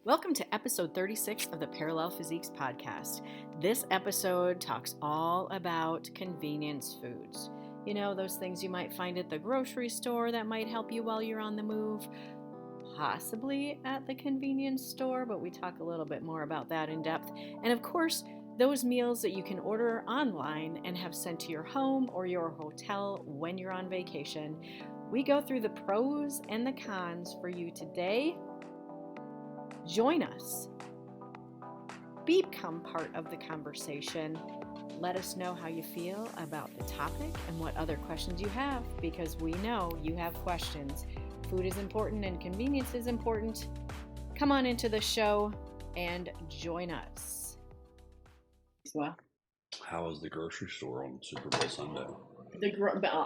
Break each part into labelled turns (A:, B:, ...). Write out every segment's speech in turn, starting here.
A: Welcome to episode 36 of the Parallel Physiques podcast. This episode talks all about convenience foods. You know, those things you might find at the grocery store that might help you while you're on the move, possibly at the convenience store, but we talk a little bit more about that in depth. And of course, those meals that you can order online and have sent to your home or your hotel when you're on vacation. We go through the pros and the cons for you today. Join us. Become part of the conversation. Let us know how you feel about the topic and what other questions you have, because we know you have questions. Food is important and convenience is important. Come on into the show and join us.
B: How was the grocery store on Super Bowl Sunday?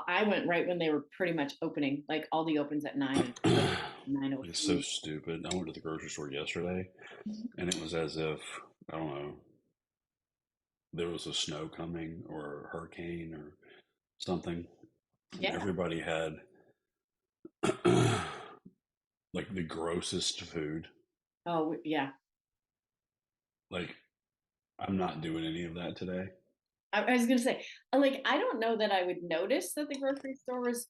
C: I went right when they were pretty much opening. Like Aldi opens at 9. 9:03.
B: It's so stupid. I went to the grocery store yesterday, and it was as if, I don't know, there was a snow coming or a hurricane or something.
C: Yeah.
B: Everybody had like the grossest food.
C: Oh, yeah.
B: Like, I'm not doing any of that today.
C: I was going to say, like, I don't know that I would notice that the grocery store was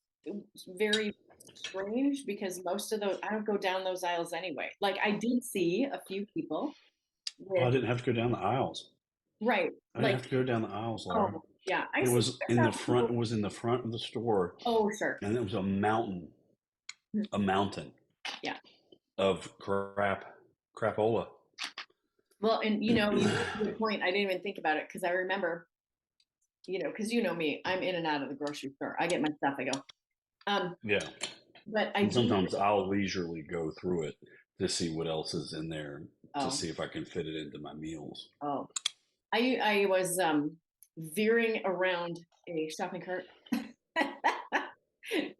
C: very strange, because most of those, I don't go down those aisles anyway. Like, I did see a few people.
B: Well, I didn't have to go down the aisles.
C: Right.
B: I didn't have to go down the aisles, Laura.
C: Oh, yeah.
B: It was in the front. It was in the front of the store.
C: Oh, sure.
B: And it was a mountain.
C: Yeah.
B: Of crapola.
C: Well, and you know, the point, I didn't even think about it, because I remember, because you know me, I'm in and out of the grocery store. I get my stuff, I go.
B: Yeah.
C: But
B: sometimes I'll leisurely go through it to see what else is in there, to see if I can fit it into my meals.
C: Oh, I was veering around a shopping cart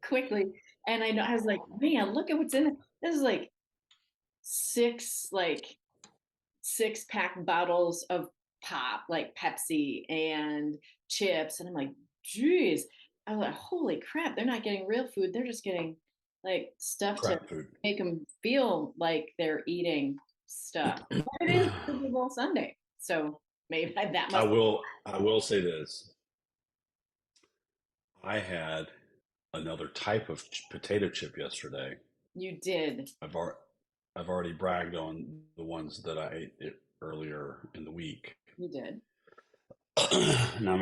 C: quickly, and I was like, man, look at what's in it. This is like six pack bottles of pop, like Pepsi and chips, and I'm like, geez. I was like, holy crap, they're not getting real food, they're just getting like stuff to make them feel like they're eating stuff. But it is Super Bowl Sunday, so maybe that
B: I will say this. I had another type of potato chip yesterday. You
C: did.
B: I've already bragged on the ones that I ate earlier in the week.
C: You did.
B: Now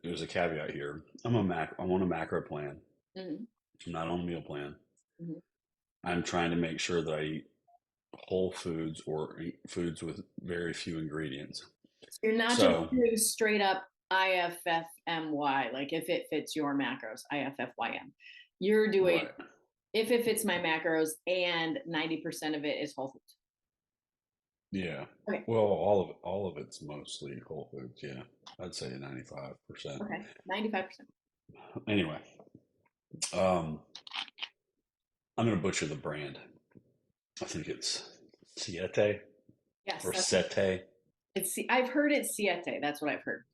B: there's a caveat here. I'm on a macro plan.
C: Mm-hmm.
B: I'm not on a meal plan.
C: Mm-hmm.
B: I'm trying to make sure that I eat whole foods or foods with very few ingredients.
C: So you're not just doing straight up IFFMY, like if it fits your macros, IFFYM. You're doing if it fits my macros, and 90% of it is whole foods.
B: Yeah.
C: Okay.
B: Well, all of it's mostly whole foods. Yeah, I'd say 95%.
C: Okay, 95%.
B: Anyway, I'm going to butcher the brand. I think it's Siete.
C: Yes.
B: Or Sete.
C: I've heard it's Siete. That's what I've heard.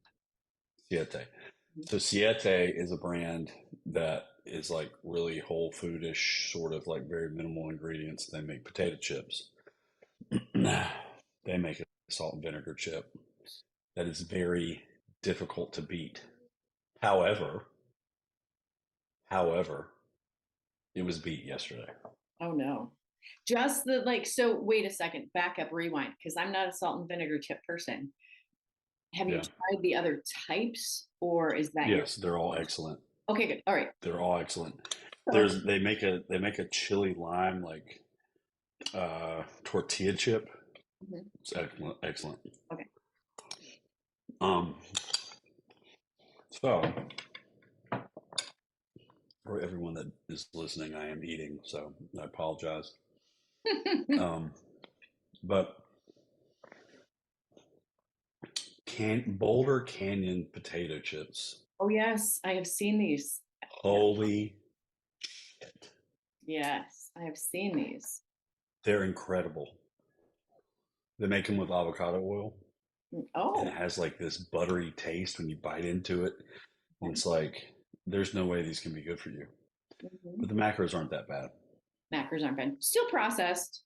B: Siete. Mm-hmm. So Siete is a brand that is like really whole foodish, sort of like very minimal ingredients. They make potato chips. They make a salt and vinegar chip that is very difficult to beat. However, it was beat yesterday.
C: Oh no. Just so wait a second, back up, rewind, because I'm not a salt and vinegar chip person. Have you tried the other types, or is that?
B: Yes, they're all excellent.
C: Okay, good. All right.
B: They're all excellent. They make a chili lime tortilla chip. Mm-hmm. It's excellent.
C: Okay.
B: So for everyone that is listening, I am eating, so I apologize. But Boulder Canyon potato chips.
C: Oh yes, I have seen these.
B: Holy shit.
C: Yes, I have seen these.
B: They're incredible. They make them with avocado oil.
C: Oh.
B: And it has like this buttery taste when you bite into it. And it's like, there's no way these can be good for you. Mm-hmm. But the macros aren't that bad.
C: Macros aren't bad. Still processed.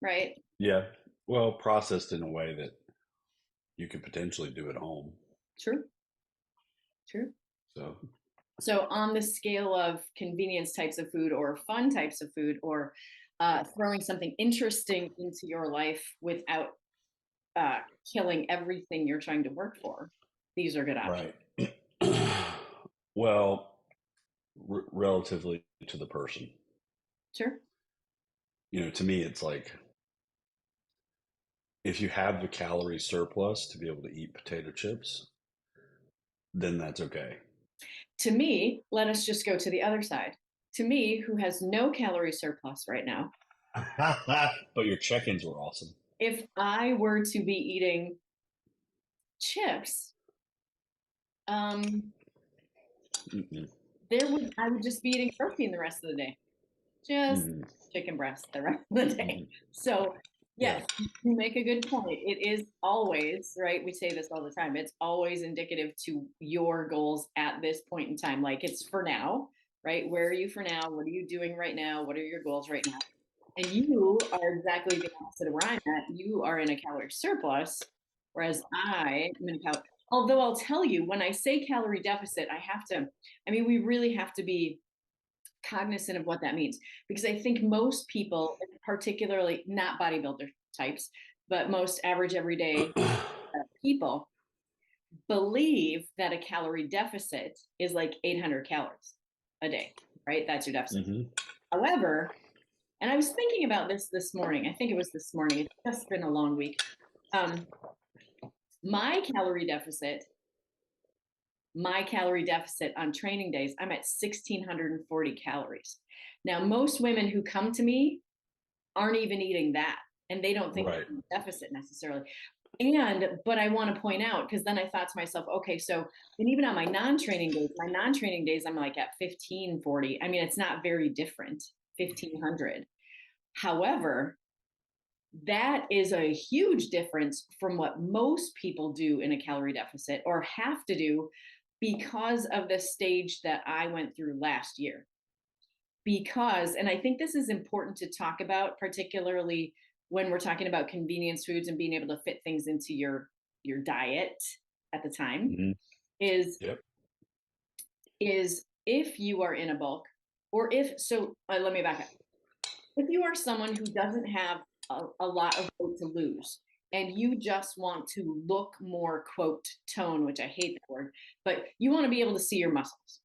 C: right?
B: Yeah. Well, processed in a way that you could potentially do at home.
C: True, true.
B: So,
C: So, on the scale of convenience types of food or fun types of food, or throwing something interesting into your life without killing everything you're trying to work for, these are good options.
B: right. Well, relatively to the person.
C: Sure.
B: To me, it's like if you have the calorie surplus to be able to eat potato chips, then that's okay.
C: To me, let us just go to the other side. To me, who has no calorie surplus right now,
B: But your check-ins were awesome.
C: if I were to be eating chips, um,
B: Mm-mm.
C: I would just be eating protein the rest of the day. Just
B: Mm-mm.
C: chicken breast the rest of the day.
B: Mm-mm.
C: So
B: Yeah.
C: yes, you make a good point. It is always, right? We say this all the time. It's always indicative to your goals at this point in time. Like it's for now, right? Where are you for now? What are you doing right now? What are your goals right now? And you are exactly the opposite of where I'm at. You are in a calorie surplus, whereas I am in a calorie. Although I'll tell you, when I say calorie deficit, we really have to be cognizant of what that means, because I think most people, particularly not bodybuilder types, but most average everyday people, believe that a calorie deficit is like 800 calories a day, right? That's your deficit.
B: Mm-hmm.
C: However, and I was thinking about this morning. I think it was this morning. It's just been a long week. Um, my calorie deficit, my calorie deficit on training days, I'm at 1,640 calories. Now, most women who come to me aren't even eating that, and they don't think
B: Right.
C: they're in deficit necessarily. But I want to point out, because then I thought to myself, okay, so, and even on my non-training days, I'm like at 1,540. I mean, it's not very different, 1,500. However, that is a huge difference from what most people do in a calorie deficit or have to do, because of the stage that I went through last year. Because, and I think this is important to talk about, particularly when we're talking about convenience foods and being able to fit things into your diet at the time,
B: Mm-hmm.
C: is
B: Yep.
C: is if you are in a bulk, or if so, let me back up. If you are someone who doesn't have a lot of weight to lose, and you just want to look more, quote, tone, which I hate that word, but you want to be able to see your muscles,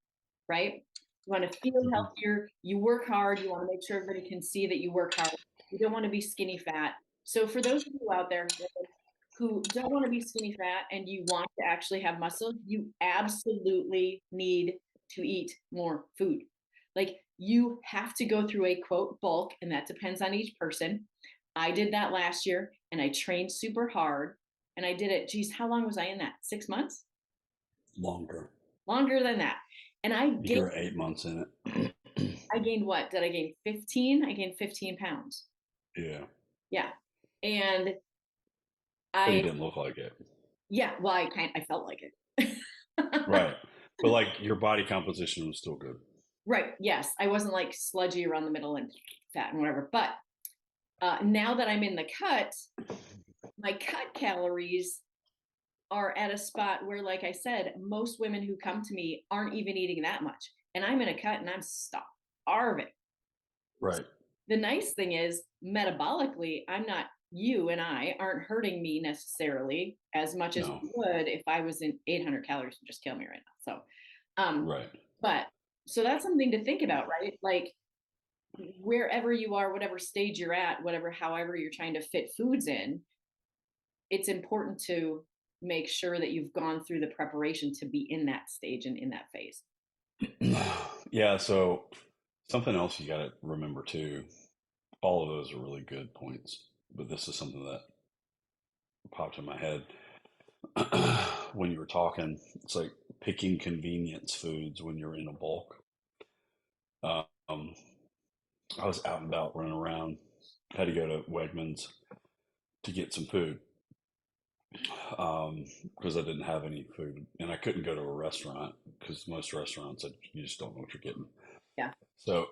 C: right? You want to feel
B: Mm-hmm.
C: healthier. You work hard. You want to make sure everybody can see that you work hard. You don't want to be skinny fat. So for those of you out there who don't want to be skinny fat and you want to actually have muscle, you absolutely need to eat more food. Like you have to go through a quote bulk, and that depends on each person. I did that last year and I trained super hard, and I did it. Geez, how long was I in that? 6 months?
B: Longer.
C: Longer than that. And
B: You were 8 months in it.
C: I gained what? Did I gain 15? I gained 15 pounds.
B: Yeah.
C: Yeah. And
B: But you
C: I,
B: didn't look like it.
C: yeah, well, I felt like it.
B: Right. But like your body composition was still good.
C: Right. Yes. I wasn't like sludgy around the middle and fat and whatever. But now that I'm in the cut, my cut calories are at a spot where, like I said, most women who come to me aren't even eating that much. And I'm in a cut and I'm starving.
B: Right.
C: The nice thing is, metabolically, you and I aren't hurting me necessarily as much as
B: No.
C: we would if I was in 800 calories and just kill me right now. So,
B: Right.
C: but so that's something to think about, right? Like wherever you are, whatever stage you're at, however you're trying to fit foods in, it's important to make sure that you've gone through the preparation to be in that stage and in that phase.
B: Yeah. So something else you got to remember too. All of those are really good points, but this is something that popped in my head when you were talking. It's like picking convenience foods when you're in a bulk. Um, I was out and about running around, had to go to Wegmans to get some food because I didn't have any food, and I couldn't go to a restaurant because most restaurants you just don't know what you're getting.
C: Yeah.
B: So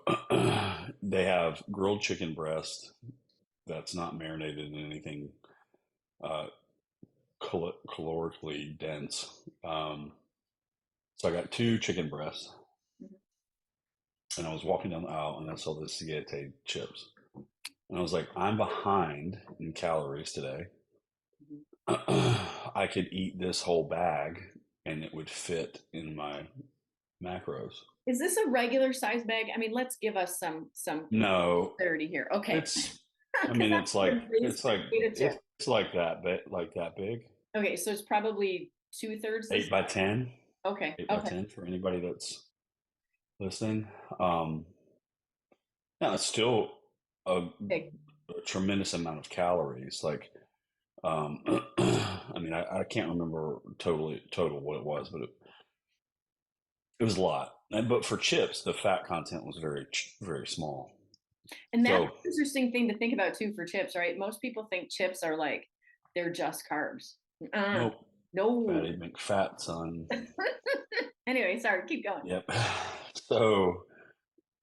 B: they have grilled chicken breast that's not marinated in anything uh, calorically dense. So I got 2 chicken breasts,
C: Mhm.
B: and I was walking down the aisle, and I saw the Siete chips, and I was like, I'm behind in calories today.
C: Mhm.
B: I could eat this whole bag, and it would fit in my macros.
C: Is this a regular size bag? I mean, let's give us some
B: No,
C: clarity here. Okay.
B: it's. I
C: Because
B: mean,
C: I'm thinking base potato chip.
B: it's like that big.
C: Okay, so it's probably 2/3 the
B: Eight
C: size.
B: by ten.
C: Okay,
B: 8 by
C: okay.
B: 10 for anybody that's listening. Um, yeah, it's still a,
C: Big.
B: a tremendous amount of calories. Like, um, I mean, I can't remember total what it was, but it was a lot. But for chips, the fat content was very small.
C: And that's an
B: So
C: interesting thing to think about too for chips, right? Most people think chips are like they're just carbs. Uh,
B: nope,
C: no.
B: fatty McFat, son.
C: Anyway, sorry, keep going.
B: Yep. So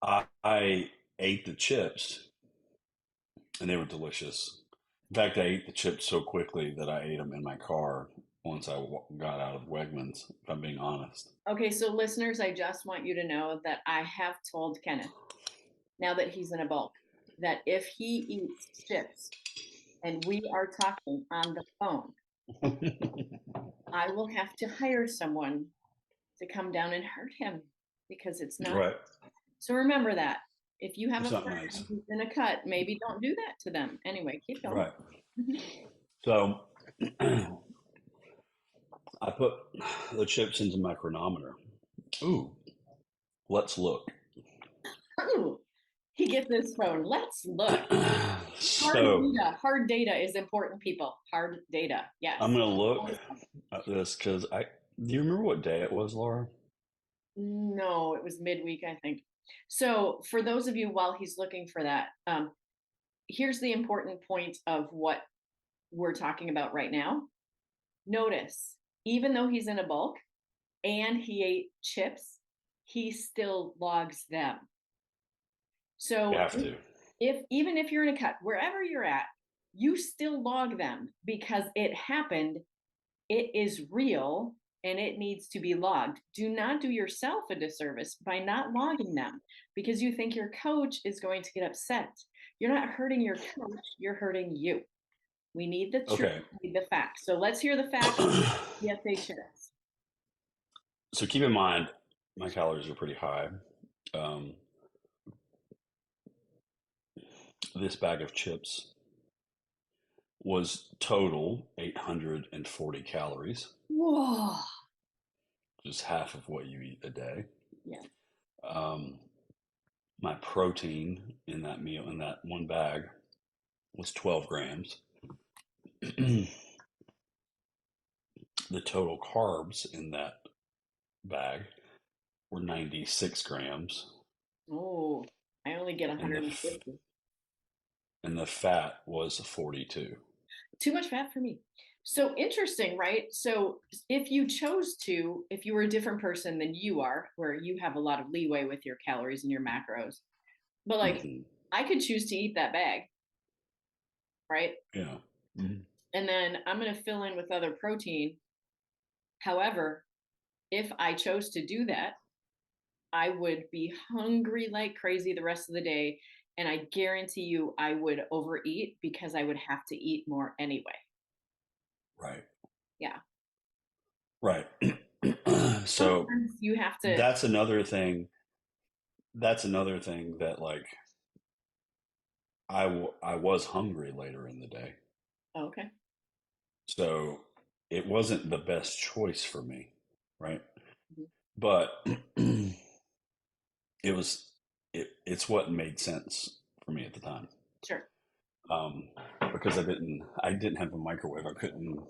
B: I ate the chips, and they were delicious. In fact, I ate the chips so quickly that I ate them in my car once I got out of Wegmans, if I'm being honest.
C: Okay, so listeners, I just want you to know that I have told Kenneth, now that he's in a bulk, that if he eats chips and we are talking on the phone, I will have to hire someone to come down and hurt him because it's not.
B: Right.
C: So remember that. If you have a
B: It's not
C: friend
B: nice.
C: who's in a cut, maybe don't do that to them. Anyway, keep going.
B: Right. So I put the chips into my chronometer. Ooh, let's look.
C: Ooh, he gets his phone. Let's look. Hard
B: So
C: data. Hard data is important, people. Hard data. Yes.
B: I'm going to look at this because do you remember what day it was, Laura?
C: No, it was midweek, I think. So for those of you, while he's looking for that, here's the important point of what we're talking about right now. Notice, even though he's in a bulk and he ate chips, he still logs them.
B: You
C: So
B: have to.
C: if even if you're in a cut, wherever you're at, you still log them because it happened, it is real, and it needs to be logged. Do not do yourself a disservice by not logging them because you think your coach is going to get upset. You're not hurting your coach, you're hurting you. We need the truth,
B: Okay.
C: we need the facts. So let's hear the facts. Yes, they chips.
B: So keep in mind, my calories are pretty high. Um, this bag of chips was total 840 calories,
C: Whoa.
B: just half of what you eat a day.
C: Yeah.
B: Um, my protein in that meal, in that one bag, was 12 grams. The total carbs in that bag were 96 grams,
C: Oh, I only get
B: and
C: 150.
B: the fat was 42.
C: Too much fat for me. So interesting, right? So if you chose to, if you were a different person than you are, where you have a lot of leeway with your calories and your macros, but like
B: Hmm.
C: I could choose to eat that bag, right?
B: Yeah. Mhm.
C: And then I'm going to fill in with other protein. However, if I chose to do that, I would be hungry like crazy the rest of the day. And I guarantee you I would overeat because I would have to eat more anyway.
B: Right.
C: Yeah.
B: Right. So
C: Sometimes you have to.
B: that's another thing. That's another thing that like I was hungry later in the day.
C: Oh, okay.
B: So it wasn't the best choice for me, right?
C: Mhm.
B: But it was it's what made sense for me at the time.
C: Sure.
B: Um, because I didn't have a microwave. I couldn't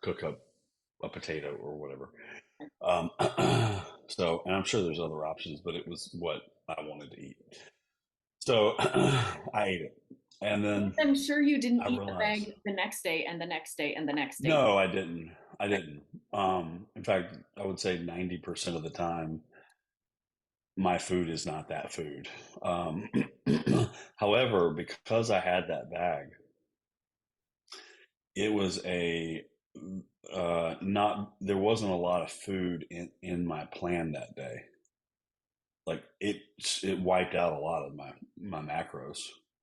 B: cook up a potato or whatever. Um, so, and I'm sure there's other options, but it was what I wanted to eat. So I ate it. And then
C: I'm sure you didn't
B: I
C: eat the
B: realized,
C: bag the next day and the next day and the next day.
B: no, I didn't. I didn't. In fact, I would say 90% of the time, my food is not that food. However, because I had that bag, it was a not there wasn't a lot of food in my plan that day. Like it wiped out a lot of my macros.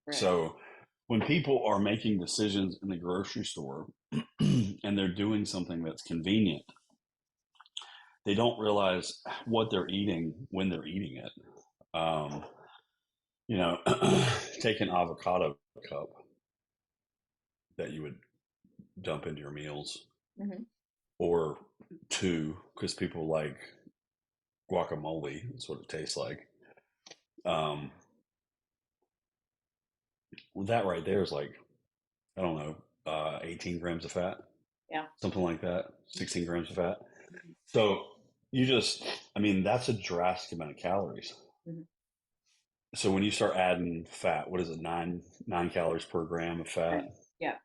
C: Right.
B: So when people are making decisions in the grocery store and they're doing something that's convenient, they don't realize what they're eating when they're eating it. Um, you know, take an avocado cup that you would dump into your meals,
C: Hmm.
B: or two, because people like guacamole. That's what it tastes like. Um, well, that right there is like, I don't know, 18 grams of fat,
C: Yeah.
B: something like that, 16 grams of fat.
C: Mhm.
B: So you just, I mean, that's a drastic amount of calories.
C: Mhm.
B: So when you start adding fat, what is it, nine calories per gram of
C: Right.
B: fat?
C: Yeah.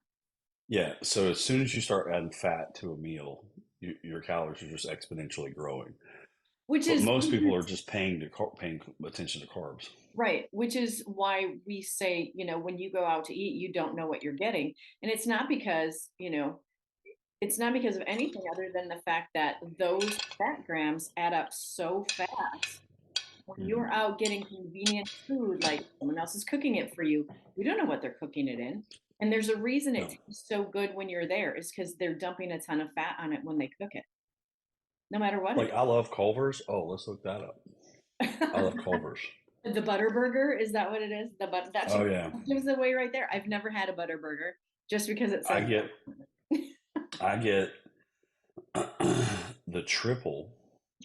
B: Yeah. So as soon as you start adding fat to a meal, your calories are just exponentially growing.
C: Which
B: But
C: is
B: most people are just paying attention to carbs.
C: right, which is why we say, when you go out to eat, you don't know what you're getting. And it's not because, it's not because of anything other than the fact that those fat grams add up so fast. When
B: Hmm.
C: you're out getting convenient food, like someone else is cooking it for you, you don't know what they're cooking it in. And there's a reason it
B: No,
C: tastes so good when you're there, is because they're dumping a ton of fat on it when they cook it, no matter what it
B: like I love Culver's. Oh, let's look that up.
C: is.
B: I love Culver's.
C: The butter burger, is that what it is? That
B: Oh
C: should
B: yeah,
C: gives it away right there. I've never had a butter burger just because it
B: I
C: says
B: get I get the triple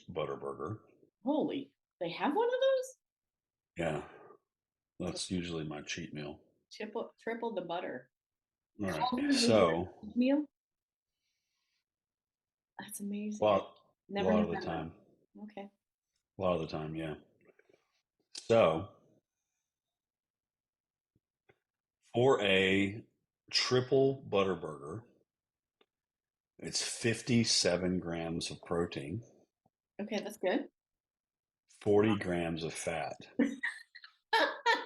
B: butter burger.
C: holy. They have one of those?
B: Yeah, that's usually my cheat meal.
C: Triple the butter.
B: All right,
C: Culver's is your
B: so
C: meal? That's
B: a
C: amazing. I
B: lot, a
C: never
B: lot
C: knew
B: of the
C: that.
B: time,
C: Okay.
B: a lot of the time, yeah. So for a triple butter burger, it's 57 grams of protein,
C: Okay, that's good.
B: 40 grams of fat.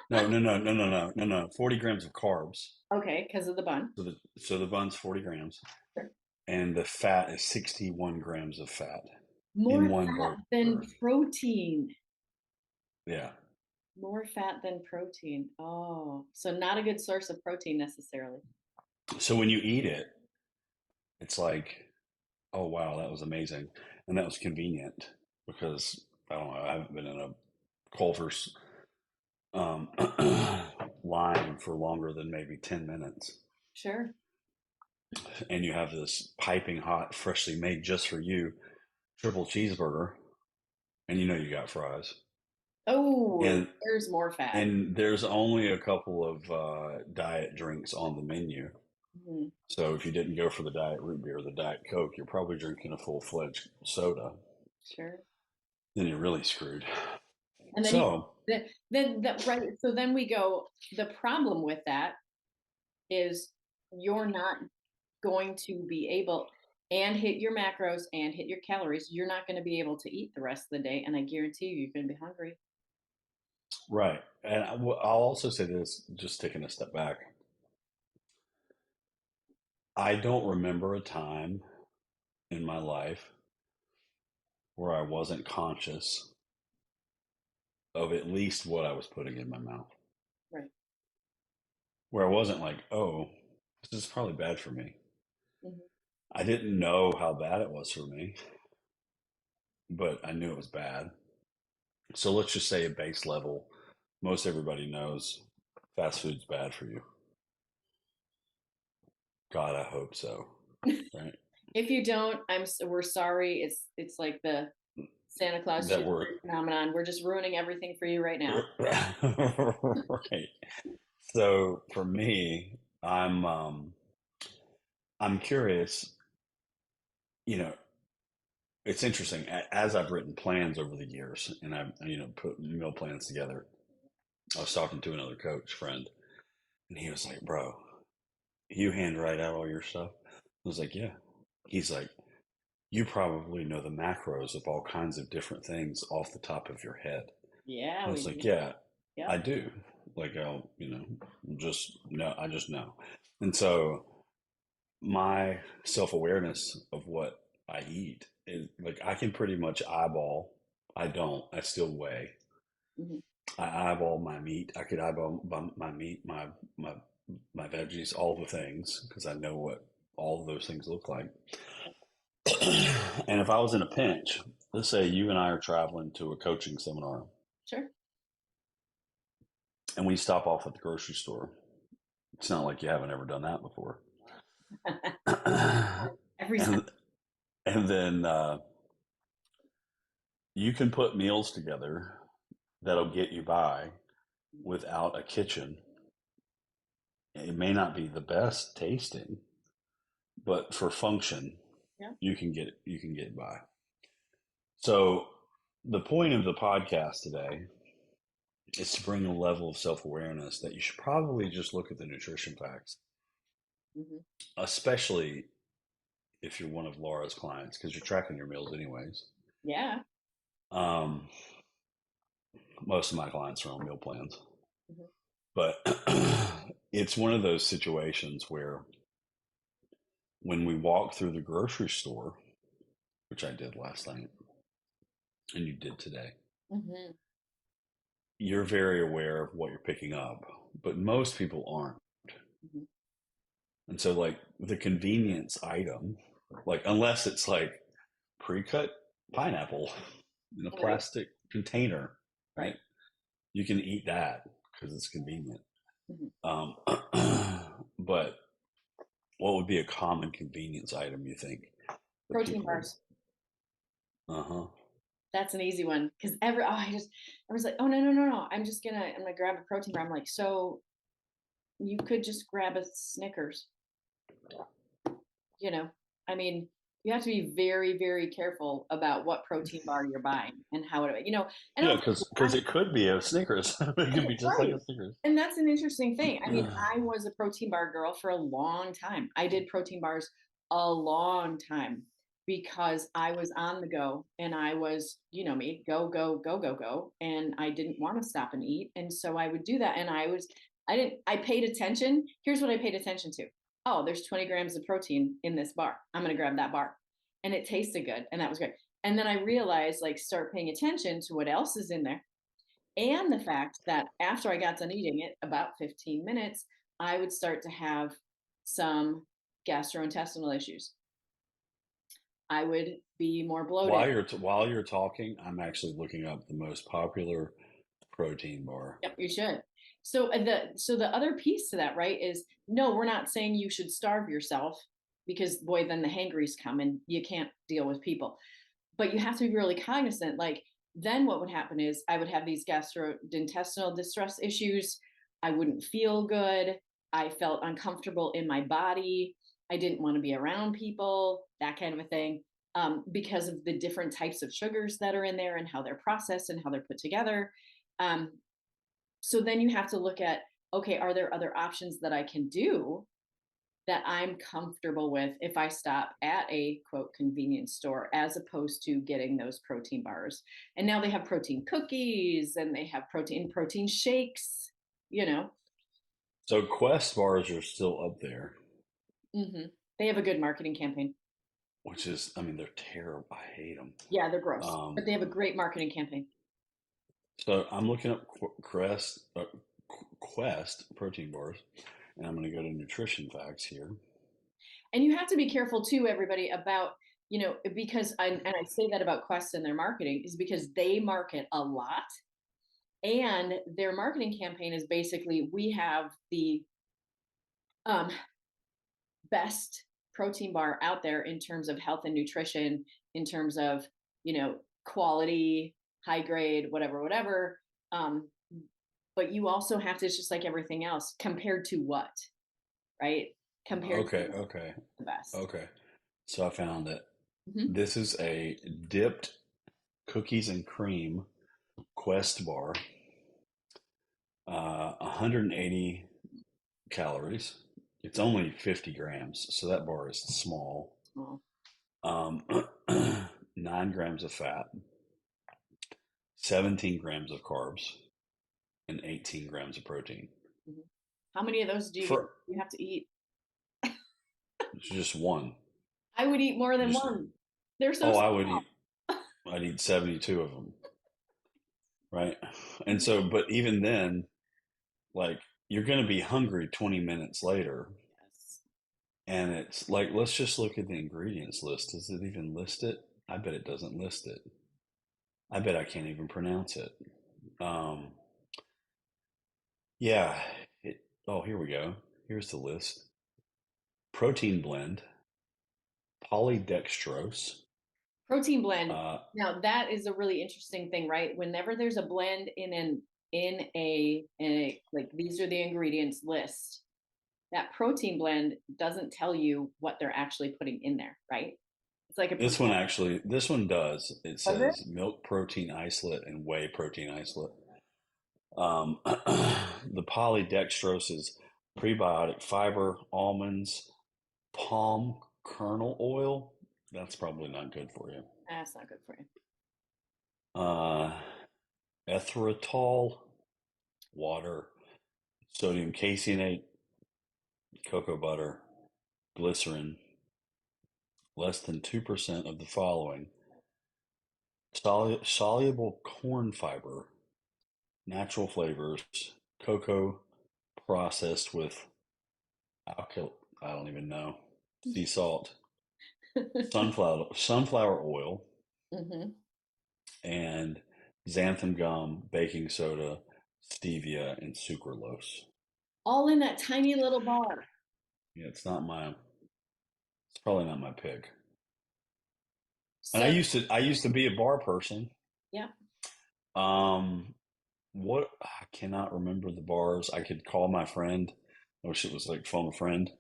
B: No, no, no, no, no, no, no, no. 40 grams of carbs.
C: Okay, because of the bun.
B: So the bun's 40 grams,
C: Sure.
B: and the fat is 61 grams of fat
C: More
B: in one
C: fat than
B: burger.
C: protein.
B: Yeah.
C: More fat than protein. Oh, so not a good source of protein necessarily.
B: So when you eat it, it's like, oh wow, that was amazing, and that was convenient because I don't know, I haven't been in a Culver's um, line for longer than maybe 10 minutes,
C: Sure.
B: and you have this piping hot, freshly made just for you triple cheeseburger, and you know you got fries,
C: Oh,
B: and
C: there's more fat.
B: and there's only a couple of diet drinks on the menu.
C: Mhm.
B: So if you didn't go for the diet root beer or the diet coke, you're probably drinking a full-fledged soda.
C: Sure.
B: Then you're really screwed.
C: And then
B: So
C: then that right. So then we go. The problem with that is you're not going to be able and hit your macros and hit your calories. You're not going to be able to eat the rest of the day, and I guarantee you're going to be hungry.
B: right, and I'll also say this, just taking a step back. I don't remember a time in my life where I wasn't conscious of at least what I was putting in my mouth.
C: Right.
B: Where I wasn't like, oh, this is probably bad for me.
C: Mhm.
B: I didn't know how bad it was for me, but I knew it was bad. So let's just say at base level, most everybody knows fast food's bad for you. God, I hope so. Right?
C: If you don't, we're sorry. It's like the Santa Claus
B: That
C: shoe
B: we're
C: phenomenon. We're just ruining everything for you right now.
B: right. So for me, I'm curious, you know, it's interesting as I've written plans over the years and I've put meal plans together. I was talking to another coach friend and he was like, "Bro, you handwrite out all your stuff?" I was like, "Yeah." He's like, "You probably know the macros of all kinds of different things off the top of your head."
C: Yeah,
B: I
C: we
B: was like,
C: do.
B: "Yeah, I
C: Yep.
B: do." Like I'll, just know. I just know. And so my self-awareness of what I eat is like I can pretty much eyeball. I don't. I still weigh.
C: Mhm.
B: I eyeball my meat. I could eyeball my meat, my my veggies, all the things because I know what all of those things look like. And if I was in a pinch, let's say you and I are traveling to a coaching seminar
C: Sure.
B: and we stop off at the grocery store. It's not like you haven't ever done that before.
C: Every time.
B: And then you can put meals together that'll get you by without a kitchen. It may not be the best tasting, but for function,
C: Yeah.
B: you can get by. So the point of the podcast today is to bring a level of self-awareness that you should probably just look at the nutrition facts,
C: Hmm.
B: especially if you're one of Laura's clients, because you're tracking your meals anyways.
C: Yeah.
B: Um, most of my clients are on meal plans,
C: Hmm.
B: but it's one of those situations where when we walk through the grocery store, which I did last night and you did today,
C: Hmm.
B: you're very aware of what you're picking up, but most people aren't.
C: Hmm.
B: And so, like the convenience item, like unless it's like pre-cut pineapple in a
C: Right.
B: plastic container,
C: Right.
B: right? You can eat that because it's convenient.
C: Hmm.
B: Um, but what would be a common convenience item you think that
C: Protein
B: people would?
C: bars.
B: Uh-huh.
C: That's an easy one because I was like, oh no, I'm gonna grab a protein bar. I'm like, so you could just grab a Snickers, you know. I mean, you have to be very, very careful about what protein bar you're buying and how it, and
B: Yeah,
C: I'll
B: because it could be a Snickers. It could be just like
C: right.
B: a Snickers.
C: And that's an interesting thing. I mean, I was a protein bar girl for a long time. I did protein bars a long time because I was on the go and I was, me, go, go, go, go, go. And I didn't want to stop and eat. And so I would do that. And I paid attention. Here's what I paid attention to. Oh, there's 20 grams of protein in this bar. I'm going to grab that bar. And it tasted good. And that was great. And then I realized, like, start paying attention to what else is in there and the fact that after I got done eating it, about 15 minutes, I would start to have some gastrointestinal issues. I would be more bloated.
B: While you're talking, I'm actually looking up the most popular protein bar.
C: Yep, you should. So the other piece to that, right, is no, we're not saying you should starve yourself because boy, then the hangries come and you can't deal with people. But you have to be really cognizant. Like, then what would happen is I would have these gastrointestinal distress issues. I wouldn't feel good. I felt uncomfortable in my body. I didn't want to be around people, that kind of a thing, because of the different types of sugars that are in there and how they're processed and how they're put together. Um, so then you have to look at, okay, are there other options that I can do that I'm comfortable with if I stop at a quote convenience store as opposed to getting those protein bars. And now they have protein cookies and they have protein shakes, you know.
B: So Quest bars are still up there,
C: Hmm. They have a good marketing campaign.
B: which is, I mean, they're terrible. I hate them.
C: Yeah, they're gross, but
B: Um,
C: they have a great marketing campaign.
B: so I'm looking up Quest protein bars, and I'm going to go to nutrition facts here.
C: And you have to be careful too, everybody, about, because and I say that about Quest and their marketing is because they market a lot. And their marketing campaign is basically, we have the um, best protein bar out there in terms of health and nutrition, in terms of, quality, high grade, whatever. Um, but you also have to, it's just like everything else, compared to what, right? Compared to
B: Okay,
C: the best.
B: okay. So I found it.
C: Hmm.
B: This is a dipped cookies and cream Quest bar, 180 calories. It's only 50 grams, so that bar is small.
C: Oh.
B: Um, 9 grams of fat, 17 grams of carbs, and 18 grams of protein.
C: Mhm. How many of those do
B: For
C: you have to eat?
B: just one.
C: I would eat more than
B: Just
C: one. They're so
B: oh,
C: small.
B: I'd eat 72 of them, right? And so, but even then, like you're going to be hungry 20 minutes later.
C: Yes.
B: And it's like, let's just look at the ingredients list. Does it even list it? I bet it doesn't list it. I bet I can't even pronounce it. Um, yeah. Oh, here we go. Here's the list: protein blend, polydextrose.
C: Protein blend.
B: Uh,
C: Now that is a really interesting thing, right? Whenever there's a blend in a like these are the ingredients list, that protein blend doesn't tell you what they're actually putting in there, right? It's like a
B: this one does. It
C: does it?
B: says milk protein isolate and whey protein isolate. The polydextrose is prebiotic fiber, almonds, palm kernel oil. That's probably not good for you.
C: That's not good for you.
B: Uh, erythritol, water, sodium caseinate, cocoa butter, glycerin, less than 2% of the following: soluble corn fiber, natural flavors, cocoa processed with alkyl, I don't even know, sea salt, sunflower oil,
C: Hmm.
B: and xanthan gum, baking soda, stevia, and sucralose.
C: All in that tiny little bar.
B: Yeah, it's probably not my pick. And
C: So
B: I used to be a bar person.
C: yeah.
B: Um, what I cannot remember the bars. I could call my friend. I wish it was like phone a friend.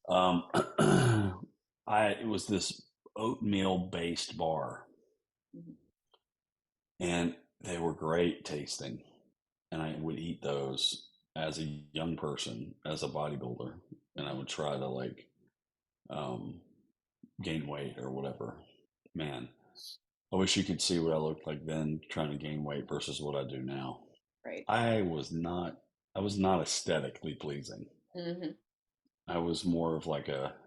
B: Um, it was this oatmeal based bar,
C: Mhm.
B: and they were great tasting, and I would eat those as a young person, as a bodybuilder, and I
C: Mhm.
B: would try to like um, gain weight or whatever. Man, I wish you could see what I looked like then trying to gain weight versus what I do now.
C: Right.
B: I was not I was not aesthetically pleasing.
C: Hmm.
B: I was more of like a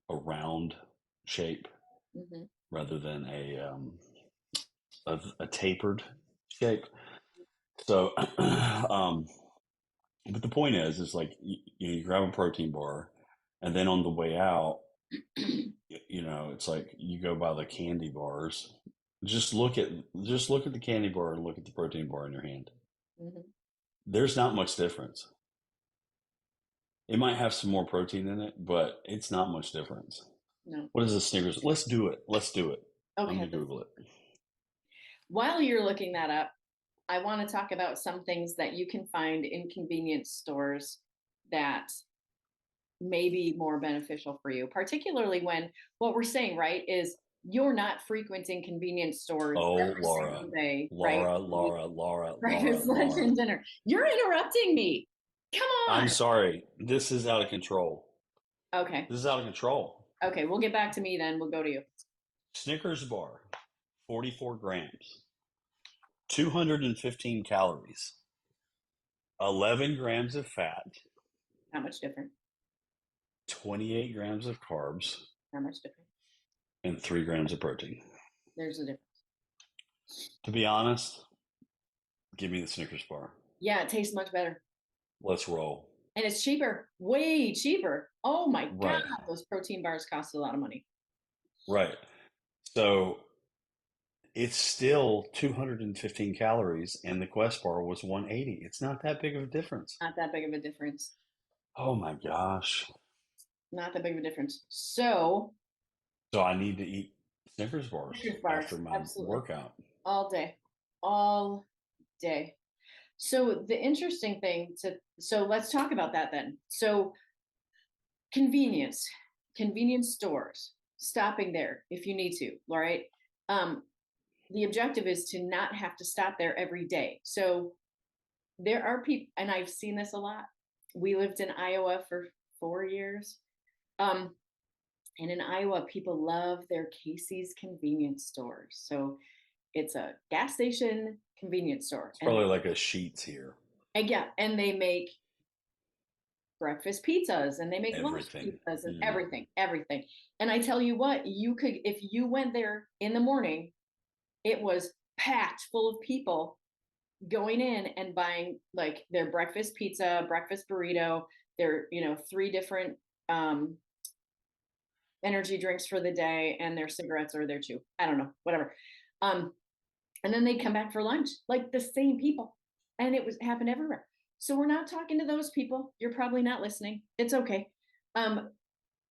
B: round shape
C: Hmm.
B: rather than a tapered shape. So but the point is like you grab a protein bar, and then on the way out, it's like you go by the candy bars. Just look at the candy bar and look at the protein bar in your hand.
C: Hmm.
B: There's not much difference. It might have some more protein in it, but it's not much difference.
C: No.
B: What is a Snickers? Let's do it. Let's do it. I'm
C: Okay.
B: gonna Google it.
C: While you're looking that up, I want to talk about some things that you can find in convenience stores that may be more beneficial for you, particularly when what we're saying, right, is you're not frequenting convenience stores
B: Oh,
C: every
B: Laura,
C: single day, right?
B: Laura, Laura, Laura, Laura,
C: Breakfast, lunch,
B: Laura.
C: and dinner. You're interrupting me. Come
B: I'm
C: on.
B: sorry. This is out of control.
C: Okay.
B: This is out of control.
C: Okay. We'll get back to me then. We'll go to you.
B: Snickers bar, 44 grams, 215 calories, 11 grams of fat,
C: How much different?
B: 28 grams of carbs,
C: How much different?
B: and 3 grams of protein.
C: There's a difference.
B: To be honest, give me the Snickers bar.
C: Yeah, it tastes much better.
B: Let's roll.
C: And it's cheaper, way cheaper. Oh my God,
B: Right,
C: those protein bars cost a lot of money.
B: right. So it's still 215 calories, and the Quest bar was 180. It's not that big of a difference.
C: Not that big of a difference.
B: Oh my gosh.
C: Not that big of a difference. So,
B: So I need to eat Snickers bars
C: Snickers bars,
B: after my
C: absolutely.
B: workout.
C: All day. All day. So, the interesting thing so let's talk about that then. So, convenience, convenience stores, stopping there if you need to, all right? Um, the objective is to not have to stop there every day. So, there are people, and I've seen this a lot. We lived in Iowa for 4 years. Um, and in Iowa, people love their Casey's convenience stores. So it's a gas station convenience store.
B: It's
C: And
B: probably like a Sheets here.
C: And yeah, and they make breakfast pizzas and they make lunch
B: Everything.
C: pizzas and
B: Mm.
C: everything. And I tell you what, you could, if you went there in the morning, it was packed full of people going in and buying like their breakfast pizza, breakfast burrito, their, three different um, energy drinks for the day and their cigarettes or their chew. I don't know, whatever. Um, and then they'd come back for lunch, like the same people. And it was happened everywhere. So we're not talking to those people. You're probably not listening. It's okay. Um,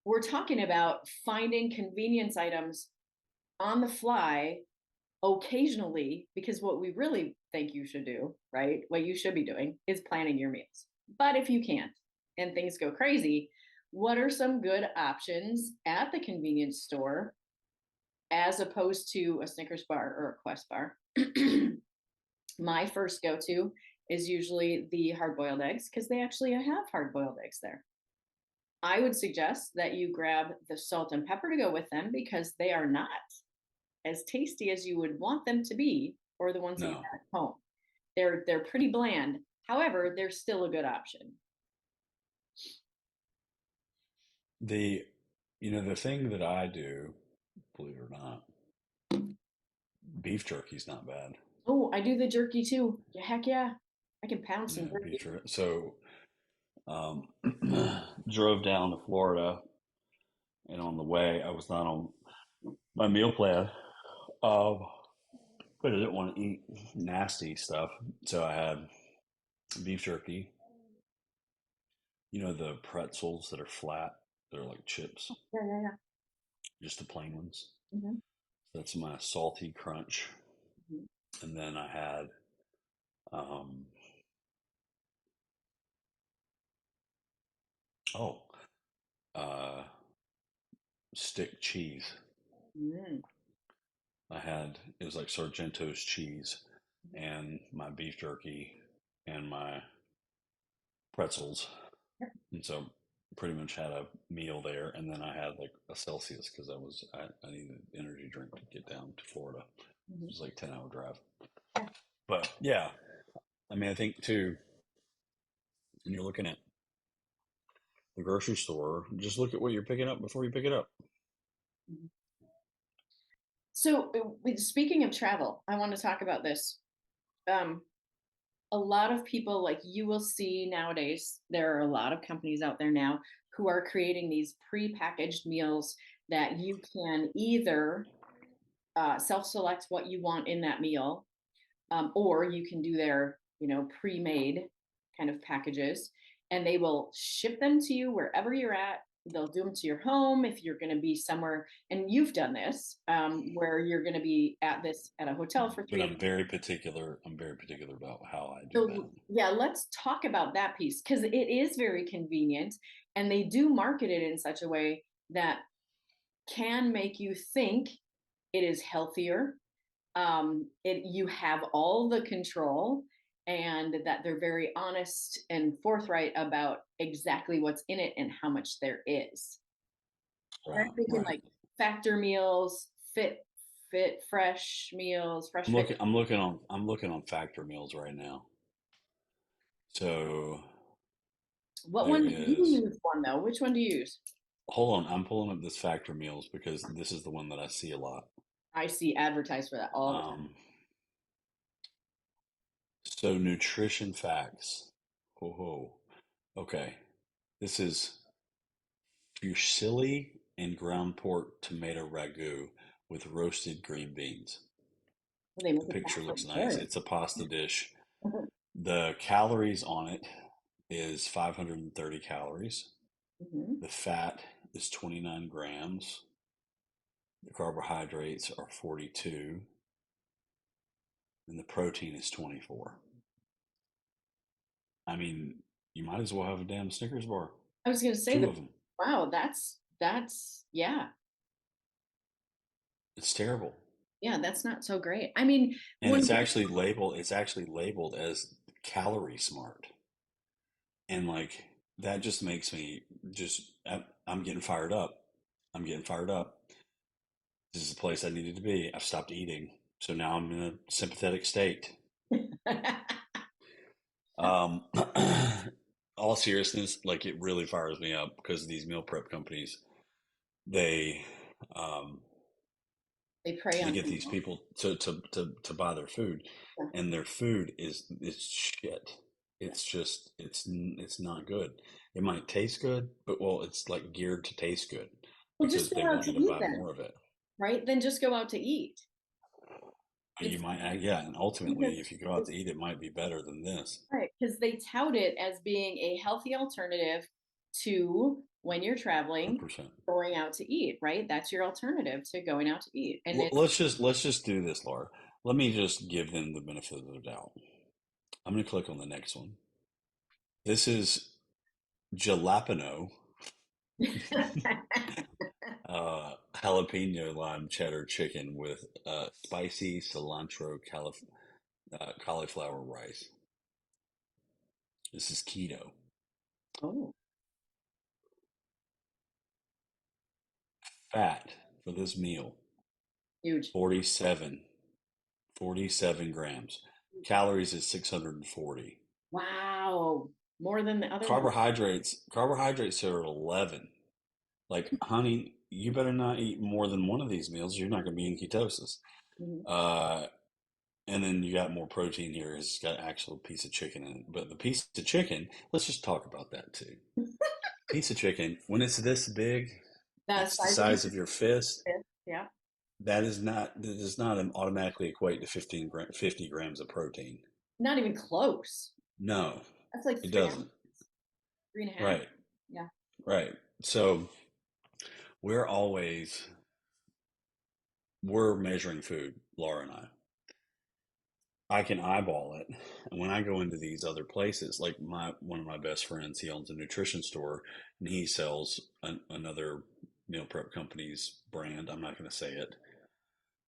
C: we're talking about finding convenience items on the fly occasionally, because what we really think you should do, right? What you should be doing is planning your meals. But if you can't and things go crazy, what are some good options at the convenience store as opposed to a Snickers bar or a Quest bar? My first go to is usually the hard boiled eggs because they actually have hard boiled eggs there. I would suggest that you grab the salt and pepper to go with them because they are not as tasty as you would want them to be, or the ones that you
B: No.
C: have at home. They're pretty bland. However, they're still a good option.
B: The thing that I do, believe it or not, beef jerky's not bad.
C: Oh, I do the jerky too. Yeah, heck yeah. I can pound some
B: Yeah, beef
C: jerky.
B: jerky. So, um, drove down to Florida, and on the way, I was not on my meal plan. Um, but I didn't want to eat nasty stuff, so I had beef jerky. You know the pretzels that are flat? They're like chips,
C: Yeah, yeah,
B: just the plain ones.
C: yeah. Hmm.
B: That's my salty crunch.
C: Hmm.
B: And then I had um, oh, uh, stick cheese.
C: Mm.
B: I had it was like Sargento's cheese and my beef jerky and my pretzels. And so pretty much had a meal there. And then I had like a Celsius because I needed an energy drink to get down to Florida. It
C: Hmm.
B: was like 10-hour drive.
C: Yeah.
B: But yeah, I mean, I think too, when you're looking at the grocery store, just look at what you're picking up before you pick it up.
C: Mhm. So, speaking of travel, I want to talk about this. Um, a lot of people, like you will see nowadays, there are a lot of companies out there now who are creating these pre-packaged meals that you can either self-select what you want in that meal, or you can do their, pre-made kind of packages, and they will ship them to you wherever you're at. They'll do them to your home if you're going to be somewhere, and you've done this, where you're going to be at a hotel for
B: But
C: 3 days.
B: I'm very particular about how I do that.
C: So yeah, let's talk about that piece because it is very convenient, and they do market it in such a way that can make you think it is healthier. You have all the control, and that they're very honest and forthright about exactly what's in it and how much there is. I'm
B: Right,
C: thinking
B: right.
C: like Factor meals, fit fresh meals, fresh fit.
B: I'm looking on Factor Meals right now. So
C: What
B: there
C: one do you
B: is.
C: use? One though, which one do you use?
B: Hold on, I'm pulling up this Factor Meals because this is the one that I see a lot.
C: I see advertised for that all the time.
B: Um, so nutrition facts. Oh, okay. This is fusilli and ground pork tomato ragu with roasted green beans.
C: Well, they make
B: The
C: it
B: picture
C: sound
B: looks nice.
C: so
B: It's a pasta dish.
C: good.
B: The calories on it is 530 calories.
C: Mhm.
B: The fat is 29 grams. The carbohydrates are 42, and the protein is 24. I mean, you might as well have a damn Snickers bar.
C: I was going to say
B: Two
C: that.
B: of them.
C: Wow, that's yeah,
B: It's terrible.
C: yeah, that's not so great. I mean,
B: And
C: when
B: it's actually labeled as calorie smart. And like that just makes me I'm getting fired up. I'm getting fired up. This is the place I needed to be. I've stopped eating. So now I'm in a sympathetic state. Um, all seriousness, like it really fires me up because these meal prep companies, they um,
C: They prey
B: they
C: on
B: get these
C: people.
B: people to buy their food,
C: Yeah.
B: and their food is shit.
C: Yeah.
B: It's not good. It might taste good, but well, it's like geared to taste good
C: Well, just
B: because
C: go
B: they
C: out
B: want
C: to
B: you to
C: eat
B: buy
C: then,
B: more of it.
C: right? Then just go out to eat.
B: You
C: It's
B: might, yeah, and ultimately,
C: because
B: if you go out to eat, it might be better than this.
C: right, because they tout it as being a healthy alternative to when you're traveling,
B: 100%.
C: going out to eat, right? That's your alternative to going out to eat. And it's
B: Let's just do this, Laura. Let me just give them the benefit of the doubt. I'm going to click on the next one. This is jalapeno jalapeno lime cheddar chicken with spicy cilantro cauliflower rice. This is keto.
C: oh,
B: Fat for this meal
C: huge.
B: 47, 47 grams. Calories is 640.
C: Wow. More than the other one.
B: Carbohydrates are 11. Like, honey, you better not eat more than one of these meals. You're not going to be in ketosis.
C: Mhm.
B: Uh, and then you got more protein here. It's got an actual piece of chicken in it. But the piece of chicken, let's just talk about that too. Piece of chicken, when it's this big,
C: The
B: it's the
C: size of your
B: size of your fist.
C: fist. Yeah.
B: That does not automatically equate to 50 grams of protein.
C: Not even close.
B: No,
C: That's like
B: it
C: three
B: doesn't.
C: ounces, three and a half.
B: Right,
C: Yeah.
B: right. So we're always we're measuring food, Laura and I can eyeball it. And when I go into these other places, like my one of my best friends, he owns a nutrition store and he sells another meal prep company's brand. I'm not going to say it,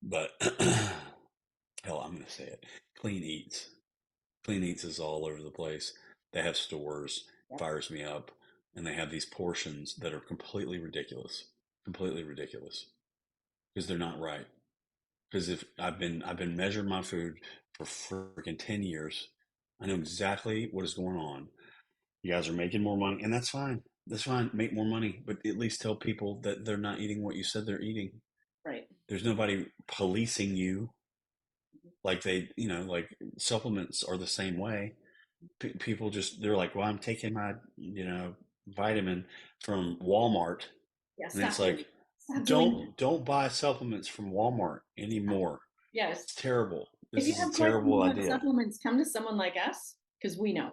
B: but hell, I'm going to say it. Clean Eats. Clean Eats is all over the place. They have stores,
C: Yeah.
B: fires me up, and they have these portions that are completely ridiculous because they're not right. Because if I've been measuring my food for freaking 10 years, I know exactly what is going on. You guys are making more money, and that's fine. That's fine. Make more money, but at least tell people that they're not eating what you said they're eating.
C: Right.
B: There's nobody policing you like like supplements are the same way. People just they're like, well, I'm taking my vitamin from Walmart,
C: Yeah.
B: and it's
C: Stop doing it.
B: like,
C: Stop doing it.
B: don't buy supplements from Walmart anymore.
C: Yes.
B: It's terrible.
C: If
B: This
C: you
B: is a
C: have questions
B: terrible
C: about
B: idea.
C: supplements, come to someone like us because we know.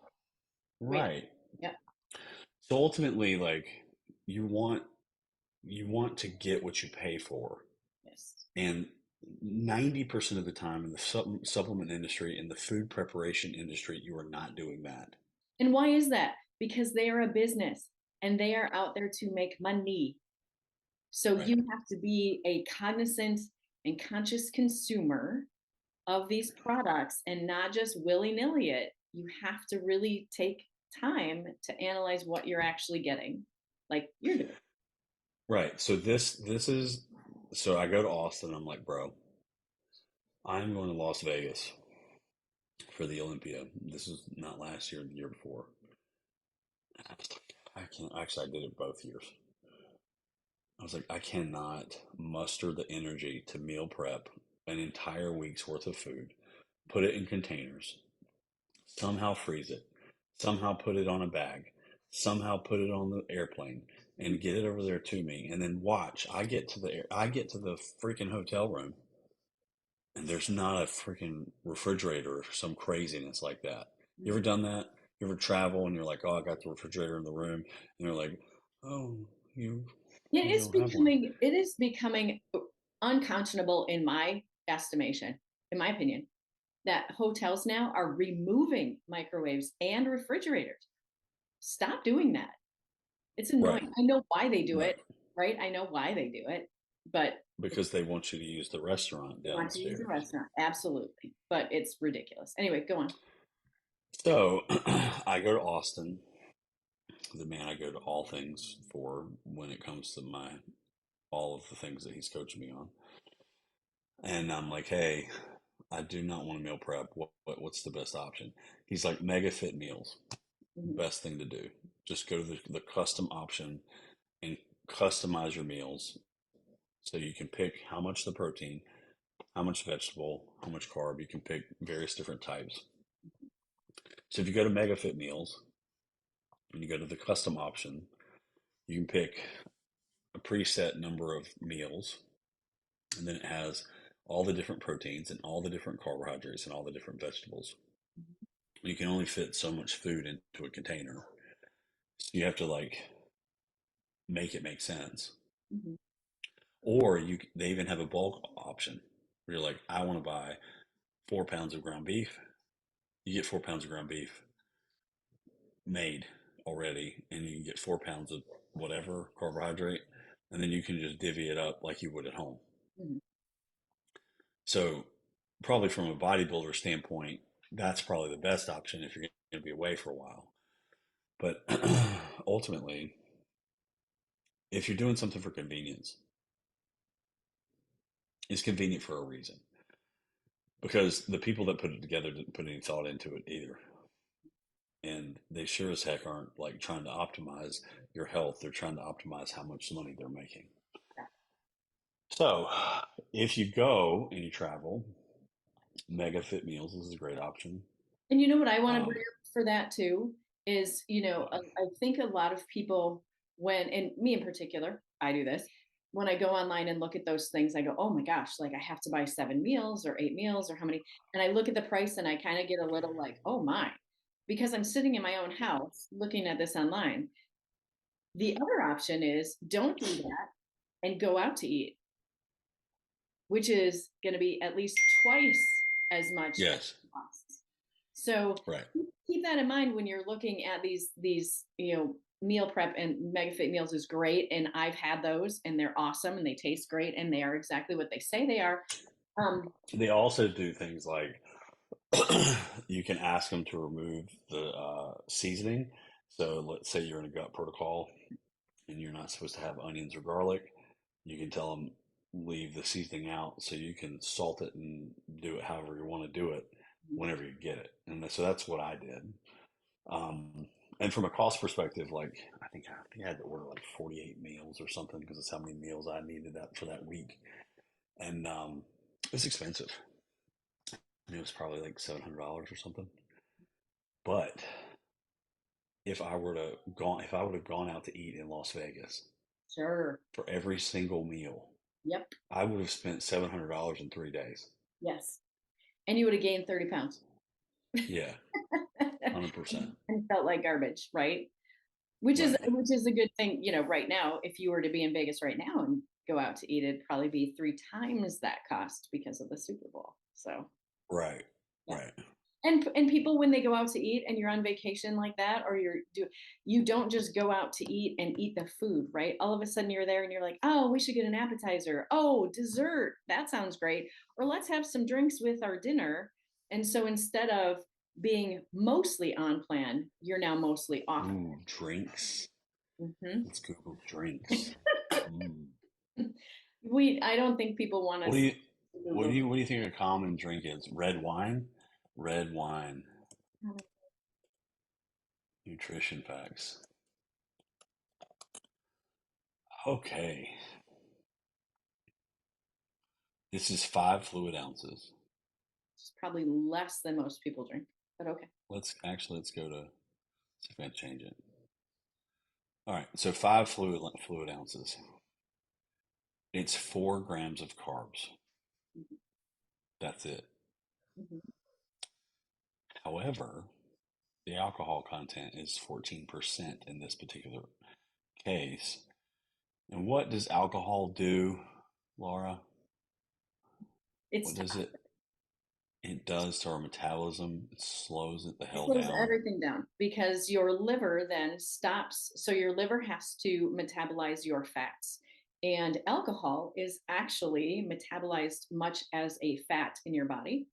C: We know.
B: Right.
C: Yep.
B: So ultimately, like you want you want to get what you pay for.
C: Yes.
B: And 90% of the time in the supplement industry, in the food preparation industry, you are not doing that.
C: And why is that? Because they are a business and they are out there to make money. So
B: Right.
C: you have to be a cognizant and conscious consumer of these products and not just willy-nilly it. You have to really take time to analyze what you're actually getting, like you're doing.
B: Right. So this is so I go to Austin. I'm like, bro, I'm going to Las Vegas for the Olympia. This is not last year, the year before. I was like, I can't. Actually, I did it both years. I was like, I cannot muster the energy to meal prep an entire week's worth of food, put it in containers, somehow freeze it, somehow put it on a bag, somehow put it on the airplane, and get it over there to me, and then watch. I get to the freaking hotel room, and there's not a freaking refrigerator or some craziness like that. You ever done that? You ever travel and you're like, oh, I got the refrigerator in the room, and you're like, oh, you
C: Yeah,
B: you don't have one.
C: it is becoming unconscionable in my estimation, in my opinion, that hotels now are removing microwaves and refrigerators. Stop doing that. It's
B: Right,
C: annoying. I know why they do
B: right.
C: it, right? I know why they do it, but
B: Because they want you to use the restaurant
C: they want to use the
B: downstairs.
C: restaurant. Absolutely. But it's ridiculous. Anyway, go on.
B: So I go to Austin, the man I go to all things for when it comes to my all of the things that he's coaching me on. And I'm like, hey, I do not want to meal prep. What's the best option? He's like, Mega Fit Meals,
C: Mhm.
B: best thing to do. Just go to the custom option and customize your meals so you can pick how much the protein, how much vegetable, how much carb. You can pick various different types. So if you go to Mega Fit Meals and you go to the custom option, you can pick a preset number of meals, and then it has all the different proteins and all the different carbohydrates and all the different vegetables. You can only fit so much food into a container. So you have to like make it make sense.
C: Mhm.
B: Or they even have a bulk option where you're like, I want to buy 4 pounds of ground beef. You get 4 pounds of ground beef made already, and you can get 4 pounds of whatever carbohydrate, and then you can just divvy it up like you would at home.
C: Mhm.
B: So, probably from a bodybuilder standpoint, that's probably the best option if you're going to be away for a while. But ultimately, if you're doing something for convenience, it's convenient for a reason. Because the people that put it together didn't put any thought into it either. And they sure as heck aren't like trying to optimize your health. They're trying to optimize how much money they're making. So if you go and you travel, Mega Fit Meals is a great option.
C: And you know what I want to bring
B: Um,
C: up for that too is,
B: what?
C: I think a lot of people, when, and me in particular, I do this. When I go online and look at those things, I go, oh my gosh, like I have to buy 7 meals or 8 meals or how many. And I look at the price and I kind of get a little like, oh my, because I'm sitting in my own house looking at this online. The other option is don't do that and go out to eat, which is going to be at least twice as much as
B: Yes,
C: it costs. So
B: right.
C: keep that in mind when you're looking at these meal prep, and MegaFit meals is great, and I've had those and they're awesome and they taste great and they are exactly what they say they are. Um,
B: They also do things like you can ask them to remove the seasoning. So let's say you're in a gut protocol and you're not supposed to have onions or garlic. You can tell them leave the seasoning out so you can salt it and do it however you want to do it whenever you get it. And so that's what I did. Um, and from a cost perspective, like I think I had to order like 48 meals or something because it's how many meals I needed that for that week. And it's expensive. I mean, it was probably like $700 or something. But if I would have gone out to eat in Las Vegas
C: sure.
B: for every single meal,
C: Yep.
B: I would have spent $700 in 3 days.
C: Yes. And you would have gained 30 pounds
B: Yeah, 100%.
C: and felt like garbage, right?
B: Right.
C: Which is a good thing, right now. If you were to be in Vegas right now and go out to eat, it'd probably be 3 times that cost because of the Super Bowl. So
B: Right.
C: yeah.
B: Right.
C: And people, when they go out to eat and you're on vacation like that, or you don't just go out to eat and eat the food, right? All of a sudden you're there and you're like, oh, we should get an appetizer. Oh, dessert. That sounds great. Or let's have some drinks with our dinner. And so instead of being mostly on plan, you're now mostly off.
B: Ooh, drinks.
C: Mhm.
B: Let's Google drinks. Mm.
C: I don't think people want
B: What do
C: us
B: you
C: to
B: what do
C: Google.
B: you what do you think a common drink is? Red wine? Red wine. Nutrition facts. Okay. This is 5 fluid ounces.
C: It's probably less than most people drink, but okay.
B: Let's go to see if I can change it. All right. So 5 fluid ounces. It's 4 grams of carbs.
C: Mhm.
B: That's it.
C: Mhm.
B: However, the alcohol content is 14% in this particular case. And what does alcohol do, Laura?
C: It's
B: What does it does to our metabolism? It slows it the
C: It
B: hell
C: slows
B: down.
C: everything down because your liver then stops. So your liver has to metabolize your fats. And alcohol is actually metabolized much as a fat in your body.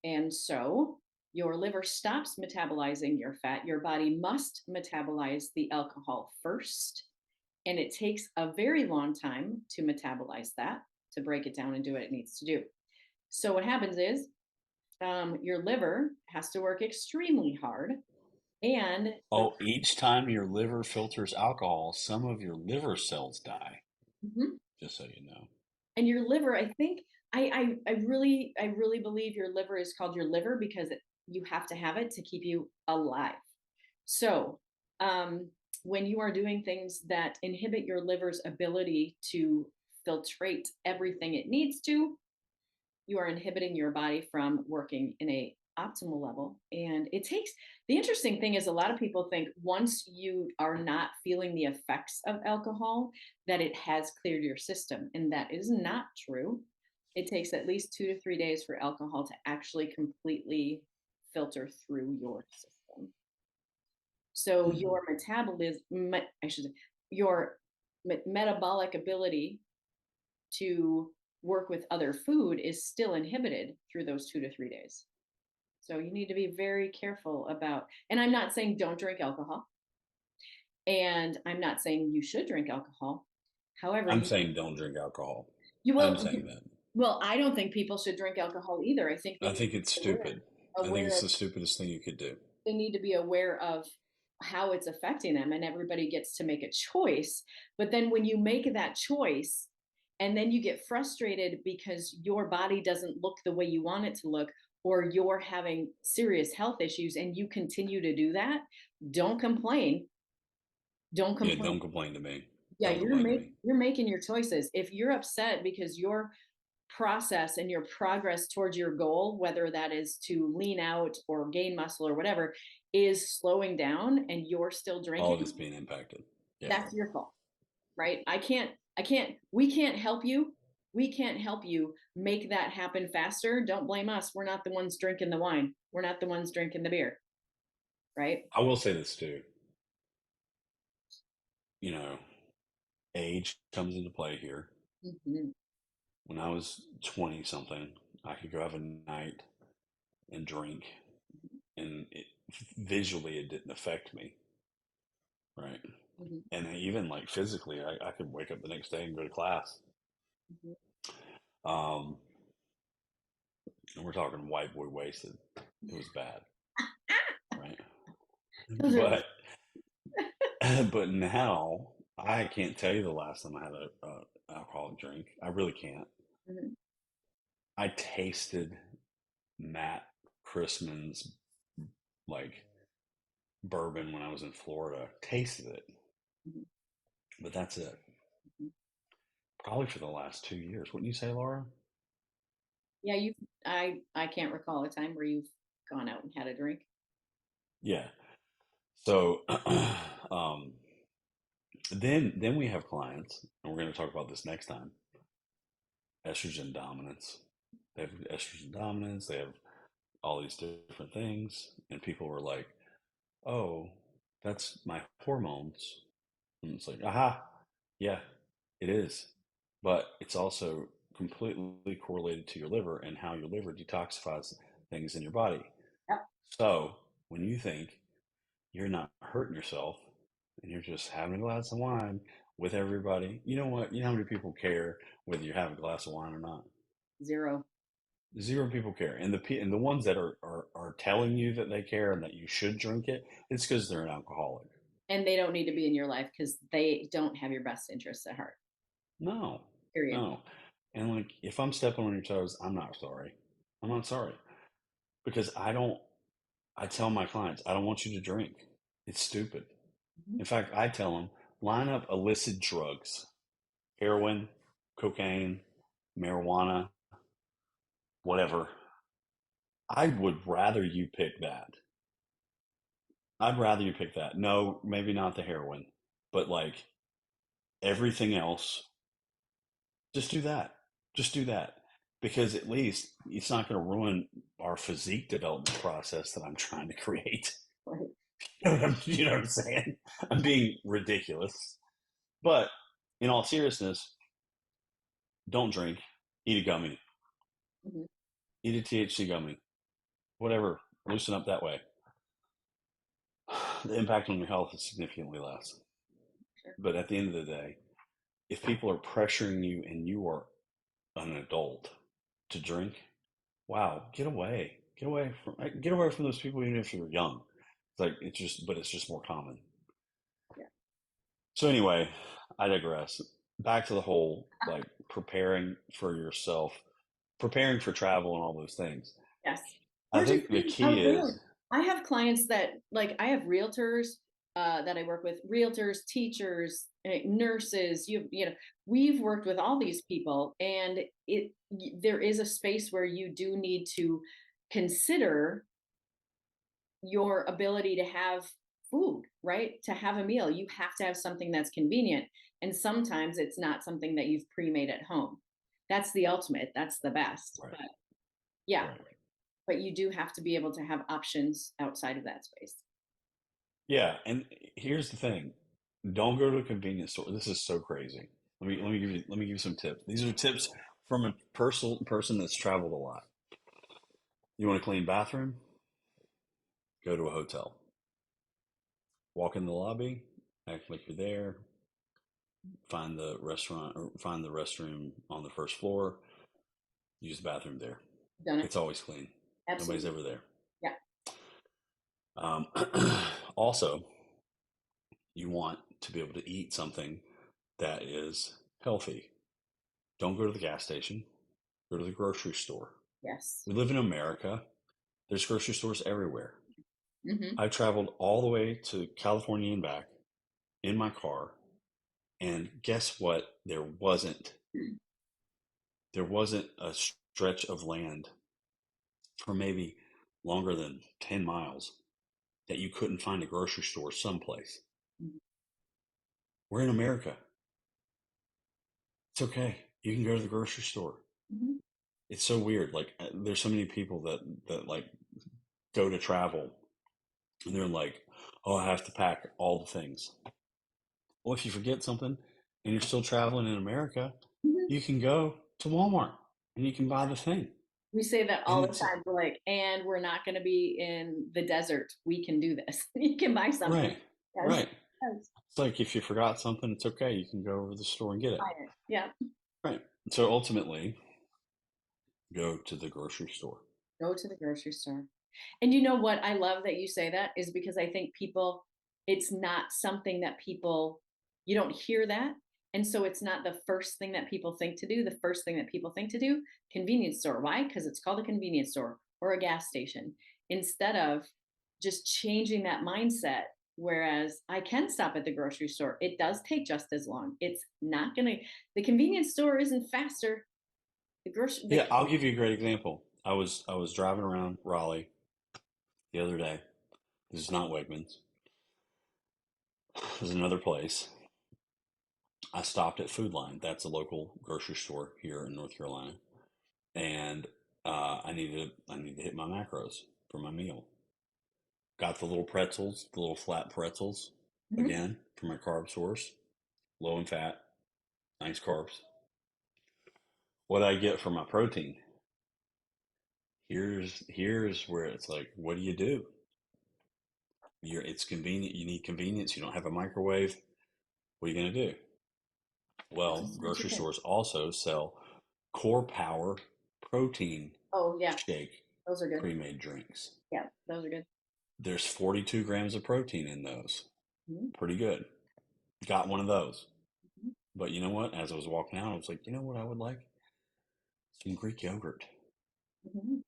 C: And so your liver stops metabolizing your fat. Your body must metabolize the alcohol first. And it takes a very long time to metabolize that, to break it down and do what it needs to do. So what happens is your liver has to work extremely hard, and
B: Oh, each time your liver filters alcohol, some of your liver cells die,
C: Mhm.
B: just so you know.
C: And your liver, I think, I really believe your liver is called your liver because you have to have it to keep you alive. So, um, when you are doing things that inhibit your liver's ability to filtrate everything it needs to, you are inhibiting your body from working in a optimal level. And it takes, the interesting thing is, a lot of people think once you are not feeling the effects of alcohol that it has cleared your system, and that is not true. It takes at least 2 to 3 days for alcohol to actually completely filter through your system. So
B: Hmm.
C: your I should say, your metabolic ability to work with other food is still inhibited through those 2 to 3 days. So you need to be very careful about, and I'm not saying don't drink alcohol, and I'm not saying you should drink alcohol. However,
B: I'm saying don't drink alcohol.
C: you
B: I'm
C: will,
B: saying that.
C: well, I don't think people should drink alcohol either. I think they
B: I
C: need
B: think
C: to
B: it's
C: be aware,
B: stupid. I think
C: aware
B: it's
C: of,
B: the stupidest thing you could do.
C: they need to be aware of how it's affecting them, and everybody gets to make a choice. But then when you make that choice and then you get frustrated because your body doesn't look the way you want it to look, or you're having serious health issues and you continue to do that, don't complain. Don't
B: Yeah,
C: complain.
B: don't complain to me.
C: Yeah,
B: Don't complain to me.
C: you're making your choices. If you're upset because your process and your progress towards your goal, whether that is to lean out or gain muscle or whatever, is slowing down and you're still
B: All
C: drinking,
B: of it's being impacted. Yeah.
C: that's your fault, right? We can't help you. We can't help you make that happen faster. Don't blame us. We're not the ones drinking the wine. We're not the ones drinking the beer, right?
B: I will say this too. You know, age comes into play here.
C: Mm-hmm.
B: When I was 20 something, I could go have a night and drink, and visually it didn't affect me, right?
C: Mm-hmm.
B: And even like physically, I could wake up the next day and go to class.
C: Mm-hmm.
B: Um, and we're talking white boy wasted. It was bad, right?
C: Those are,
B: But but now I can't tell you the last time I had a alcoholic drink. I really can't.
C: mhm.
B: I tasted Matt Chrisman's like bourbon when I was in Florida. Tasted it,
C: Mhm.
B: but that's it.
C: Mhm.
B: Probably for the last 2 years. Wouldn't you say, Laura?
C: Yeah, I can't recall a time where you've gone out and had a drink.
B: Yeah. So um, then we have clients, and we're going to talk about this next time. Estrogen dominance. They have estrogen dominance. They have all these different things, and people were like, "Oh, that's my hormones." And it's like, aha, yeah, it is. But it's also completely correlated to your liver and how your liver detoxifies things in your body.
C: Yep.
B: So when you think you're not hurting yourself and you're just having a glass of wine with everybody, you know what? You know how many people care whether you have a glass of wine or not?
C: Zero.
B: Zero people care. And the ones that are telling you that they care and that you should drink it, it's because they're an alcoholic.
C: And they don't need to be in your life because they don't have your best interests at heart.
B: No,
C: Period.
B: no. And like, if I'm stepping on your toes, I'm not sorry. I'm not sorry because I tell my clients, I don't want you to drink. It's stupid.
C: Mhm.
B: In fact, I tell them, line up illicit drugs, heroin, cocaine, marijuana, whatever. I would rather you pick that. I'd rather you pick that. No, maybe not the heroin, but like everything else, just do that. Just do that. Because at least it's not going to ruin our physique development process that I'm trying to create.
C: Right.
B: You know what I'm saying? I'm being ridiculous. But in all seriousness, don't drink. Eat a gummy.
C: Mhm.
B: Eat a THC gummy. Whatever. Loosen up that way. The impact on your health is significantly less.
C: Sure.
B: But at the end of the day, if people are pressuring you and you are an adult to drink, wow, get away. get away from those people, even if you're young. It's like but it's just more common.
C: Yeah.
B: So anyway, I digress. Back to the whole like preparing for yourself, preparing for travel and all those things.
C: Yes.
B: I
C: Or just
B: think the
C: being
B: key
C: aware.
B: is
C: I have clients that like I have realtors that I work with, realtors, teachers, nurses. You know, we've worked with all these people, and there is a space where you do need to consider your ability to have food, right? To have a meal, you have to have something that's convenient, and sometimes it's not something that you've pre-made at home. That's the ultimate. That's the best.
B: right,
C: But yeah,
B: right.
C: but you do have to be able to have options outside of that space.
B: Yeah, and here's the thing. Don't go to a convenience store. This is so crazy. Let me give you some tips. These are tips from a person that's traveled a lot. You want a clean bathroom? Go to a hotel. Walk in the lobby, act like you're there. Find the restaurant or find the restroom on the first floor. Use the bathroom there.
C: Done it.
B: It's always clean. Nobody's
C: Absolutely.
B: ever there.
C: Yeah.
B: Um, also, you want to be able to eat something that is healthy. Don't go to the gas station. Go to the grocery store.
C: Yes.
B: We live in America. There's grocery stores everywhere.
C: Hmm.
B: I traveled all the way to California and back in my car, and guess what? There wasn't a stretch of land for maybe longer than 10 miles that you couldn't find a grocery store someplace. We're in America. It's okay. You can go to the grocery store.
C: Hmm.
B: It's so weird. Like there's so many people that like go to travel and they're like, "Oh, I have to pack all the things." Well, if you forget something and you're still traveling in America,
C: Hmm.
B: you can go to Walmart and you can buy the thing.
C: We say that
B: And
C: all the time. We're like, and we're not going to be in the desert. We can do this. You can buy something.
B: right,
C: Yes.
B: right.
C: Yes.
B: It's like if you forgot something, it's okay. You can go over to the store and get it.
C: Buy it. Yeah.
B: Right. So ultimately, go to the grocery store.
C: Go to the grocery store. And you know what? I love that you say that is because I think people, it's not something that people, you don't hear that. And so it's not the first thing that people think to do. The first thing that people think to do, convenience store. Why? Because it's called a convenience store or a gas station. Instead of just changing that mindset. Whereas I can stop at the grocery store. It does take just as long. It's not going to, the convenience store isn't faster. The grocery,
B: Yeah, I'll give you a great example. I was driving around Raleigh the other day. This is not Wegmans. This is another place. I stopped at Food Line. That's a local grocery store here in North Carolina, and I needed to hit my macros for my meal. Got the little pretzels, the little flat pretzels,
C: Mhm.
B: again for my carb source, low in fat, nice carbs. What I get for my protein? Here's where it's like, what do you do? It's convenient. You need convenience. You don't have a microwave. What are you going to do? Well,
C: Just the
B: grocery
C: chicken.
B: stores also sell Core Power protein
C: Oh yeah,
B: shake
C: those are good.
B: pre-made drinks.
C: Yeah, those are good.
B: There's 42 grams of protein in those.
C: Mhm.
B: Pretty good. Got one of those.
C: Mhm.
B: But you know what? As I was walking out, I was like, you know what I would like? Some Greek yogurt.
C: Mhm.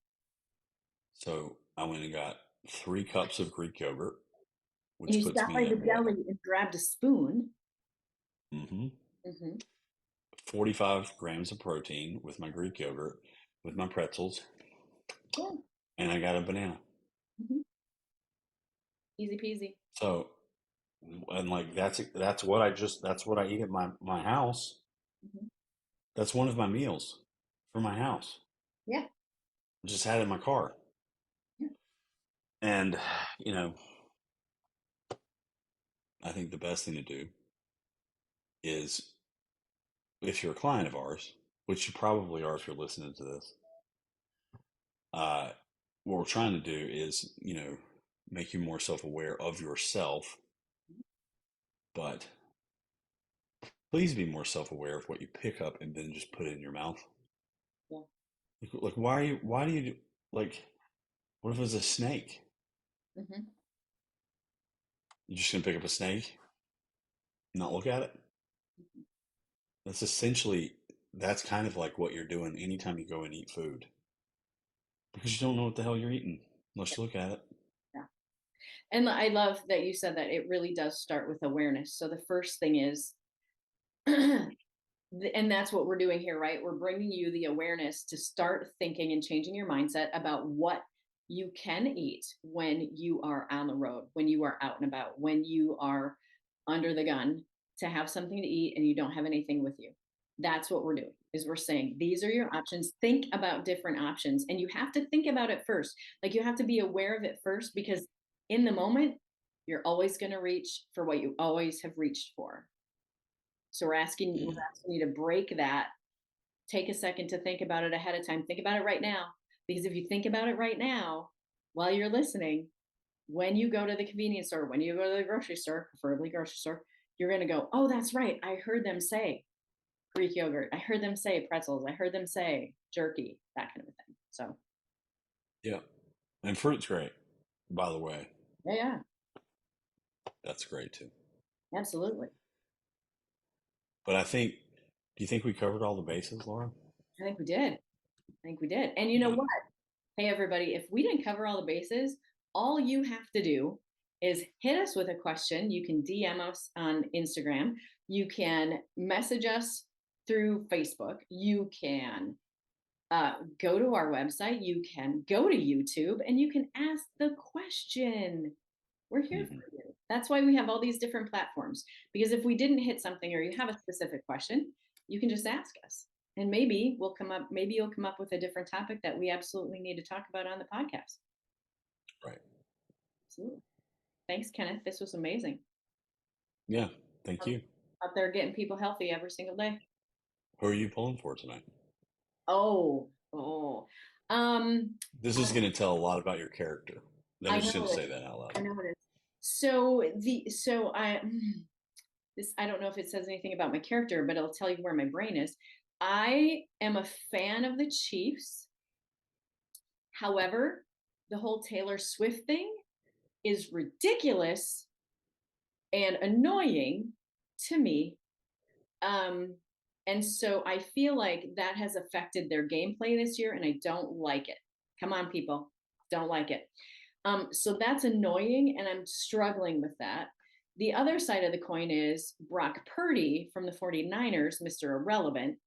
B: So I went and got 3 cups of Greek yogurt,
C: And
B: which
C: you
B: puts
C: stopped
B: me
C: by the
B: at what?
C: deli and grabbed a spoon.
B: Hmm.
C: Hmm.
B: 45 grams of protein with my Greek yogurt, with my pretzels,
C: Yeah.
B: and I got a banana.
C: Hmm. Easy peasy.
B: So, and like that's what I eat at my house.
C: Hmm.
B: That's one of my meals for my house.
C: Yeah.
B: I just had it in my car.
C: Yeah.
B: And, you know, I think the best thing to do is if you're a client of ours, which you probably are if you're listening to this, uh, what we're trying to do is, make you more self aware of yourself, but please be more self aware of what you pick up and then just put it in your mouth.
C: Yeah.
B: Like, why do you do, like, What if it was a snake?
C: Hmm.
B: You just gonna pick up a snake, not look at it? That's essentially that's kind of like what you're doing anytime you go and eat food because you don't know what the hell you're eating unless you look at it.
C: Yeah. And I love that you said that it really does start with awareness. So the first thing is, and that's what we're doing here, right? We're bringing you the awareness to start thinking and changing your mindset about what you can eat when you are on the road, when you are out and about, when you are under the gun to have something to eat and you don't have anything with you. That's what we're doing. Is we're saying these are your options. Think about different options, and you have to think about it first. Like, you have to be aware of it first, because in the moment you're always going to reach for what you always have reached for. So we're
B: Mm.
C: asking you to break that. Take a second to think about it ahead of time. Think about it right now. Because if you think about it right now while you're listening, when you go to the convenience store, when you go to the grocery store, preferably grocery store, you're going to go, oh, that's right. I heard them say Greek yogurt. I heard them say pretzels. I heard them say jerky, that kind of a thing. So,
B: Yeah. And fruit's great, by the way.
C: yeah, yeah,
B: That's great too.
C: absolutely.
B: But do you think we covered all the bases, Laura?
C: I think we did. I think we did. And you know
B: Yeah.
C: what? Hey, everybody, if we didn't cover all the bases, all you have to do is hit us with a question. You can DM us on Instagram. You can message us through Facebook. You can go to our website. You can go to YouTube and you can ask the question. We're here
B: Hmm.
C: for you. That's why we have all these different platforms. Because if we didn't hit something or you have a specific question, you can just ask us. And maybe you'll come up with a different topic that we absolutely need to talk about on the podcast.
B: Right.
C: Absolutely. Thanks, Kenneth. This was amazing.
B: Yeah. Thank
C: Out
B: you.
C: there getting people healthy every single day.
B: Who are you pulling for tonight?
C: Oh, oh. Um,
B: This
C: I,
B: is going to tell a lot about your character. I'm
C: I
B: just going
C: know
B: to
C: it.
B: say that out
C: I
B: loud.
C: know it is. So this, I don't know if it says anything about my character, but it'll tell you where my brain is. I am a fan of the Chiefs. However, the whole Taylor Swift thing is ridiculous and annoying to me. Um, and so I feel like that has affected their gameplay this year, and I don't like it. Come on, people, don't like it. So that's annoying, and I'm struggling with that. The other side of the coin is Brock Purdy from the 49ers, Mr. Irrelevant.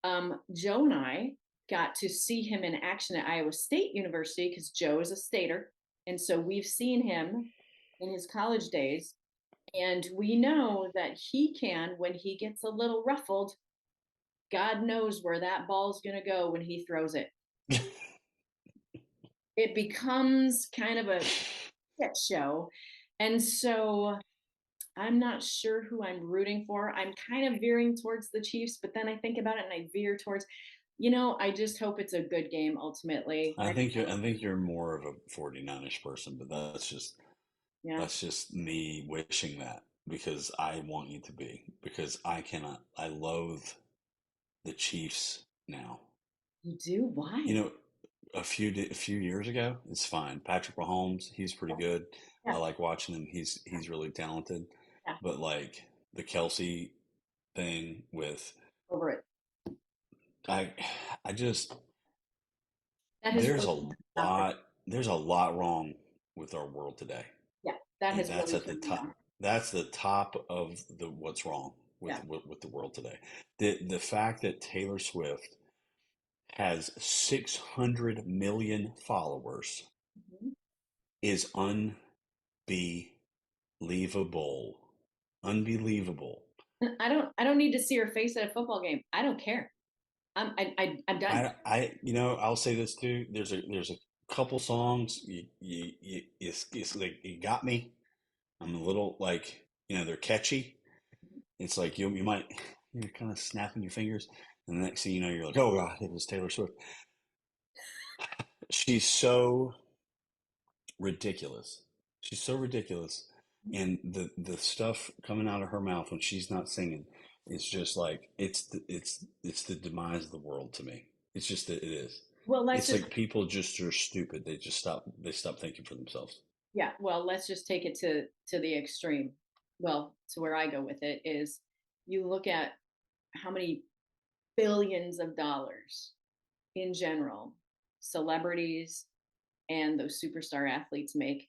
C: Joe and I got to see him in action at Iowa State University because Joe is a stater. And so we've seen him in his college days. And we know that he can, when he gets a little ruffled, God knows where that ball's going to go when he throws it. It becomes kind of a shit show. And so I'm not sure who I'm rooting for. I'm kind of veering towards the Chiefs, but then I think about it and I veer towards, I just hope it's a good game ultimately.
B: I think you're more of a 49ers person, but
C: Yeah,
B: that's just me wishing that because I want you to be because I cannot I loathe the Chiefs now.
C: you do.
B: You
C: Why?
B: know, a few years ago, it's fine. Patrick Mahomes, he's pretty good. I
C: Yeah,
B: like watching him. He's really talented.
C: yeah,
B: But like the Kelsey thing with
C: over it.
B: I I just
C: That has
B: there's
C: really
B: a
C: not been.
B: there's a lot wrong with our world today.
C: Yeah, that
B: And
C: has
B: that's
C: really
B: at the
C: turned me
B: top.
C: on.
B: That's the top of the what's wrong
C: Yeah.
B: with the world today. The fact that Taylor Swift has 600 million followers
C: Mhm.
B: is unbelievable. Unbelievable.
C: I don't need to see her face at a football game. I don't care. I'm done.
B: I'll say this too. There's a couple songs it's like you got me. I'm a little like they're catchy. It's like you might you're kind of snapping your fingers, and the next thing you know, you're like, oh god, it was Taylor Swift. She's so ridiculous. She's so ridiculous, and the stuff coming out of her mouth when she's not singing is just like it's the demise of the world to me. It's just that it is.
C: Well, let's
B: It's
C: just
B: like people just are stupid. They stop thinking for themselves.
C: yeah. Well, let's just take it to the extreme. Well, to where I go with it is, you look at how many billions of dollars in general celebrities and those superstar athletes make,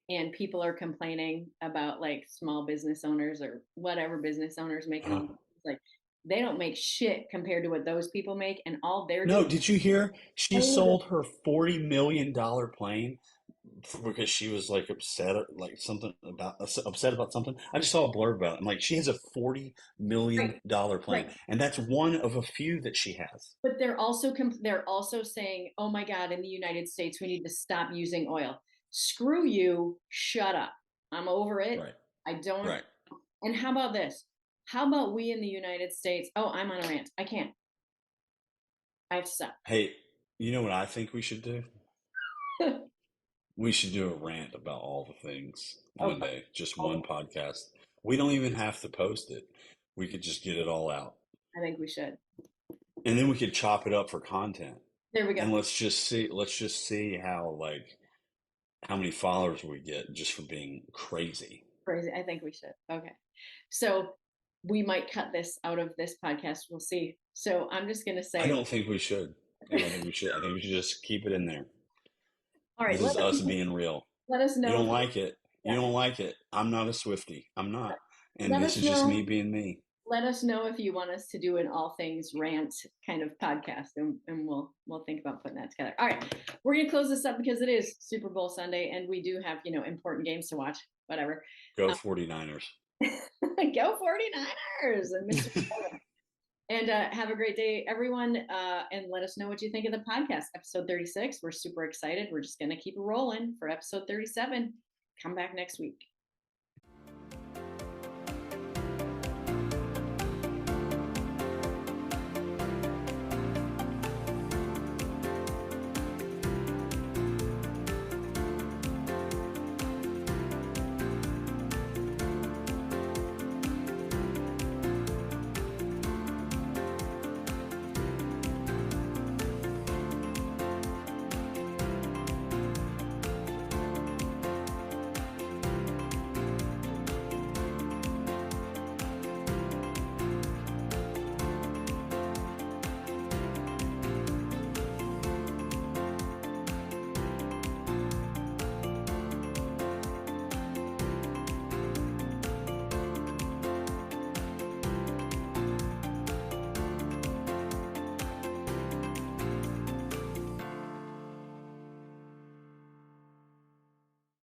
C: and people are complaining about like small business owners or whatever business owners making
B: Uh,
C: all like they don't make shit compared to what those people make, and all they're
B: no,
C: doing
B: did you hear? She
C: is
B: sold her $40 million plane because she was like upset, like something about upset about something. I just saw a blurb about it. I'm like, she has a $40 million plane,
C: right.
B: and that's one of a few that she has.
C: But they're also saying, "Oh my God, in the United States, we need to stop using oil." Screw you! Shut up. I'm over it.
B: Right,
C: I don't.
B: right.
C: And how about this? How about we in the United States? Oh, I'm on a rant. I can't. I have to stop.
B: Hey, you know what I think we should do? We should do a rant about all the things one
C: Okay.
B: day, just one podcast. We don't even have to post it. We could just get it all out.
C: I think we should.
B: And then we could chop it up for content.
C: There we go.
B: And let's just see how many followers we get just for being crazy.
C: Crazy. I think we should. Okay. So we might cut this out of this podcast. We'll see. So I'm just going to
B: I
C: say,
B: don't think we should. I don't think we should. I think we should just keep it in there.
C: all right,
B: This is us being real.
C: let us
B: You
C: know.
B: don't like it. You
C: Yeah.
B: don't like it. I'm not a Swiftie. I'm not. And
C: Let
B: this
C: us
B: is just
C: know.
B: me being me.
C: Let us know if you want us to do an all things rant kind of podcast, and we'll think about putting that together. All right, we're gonna close this up because it is Super Bowl Sunday, and we do have important games to watch. Whatever.
B: Go 49ers.
C: Go 49ers and Mr. And have a great day, everyone. And let us know what you think of the podcast, episode 36. We're super excited. We're just gonna keep rolling for episode 37. Come back next week.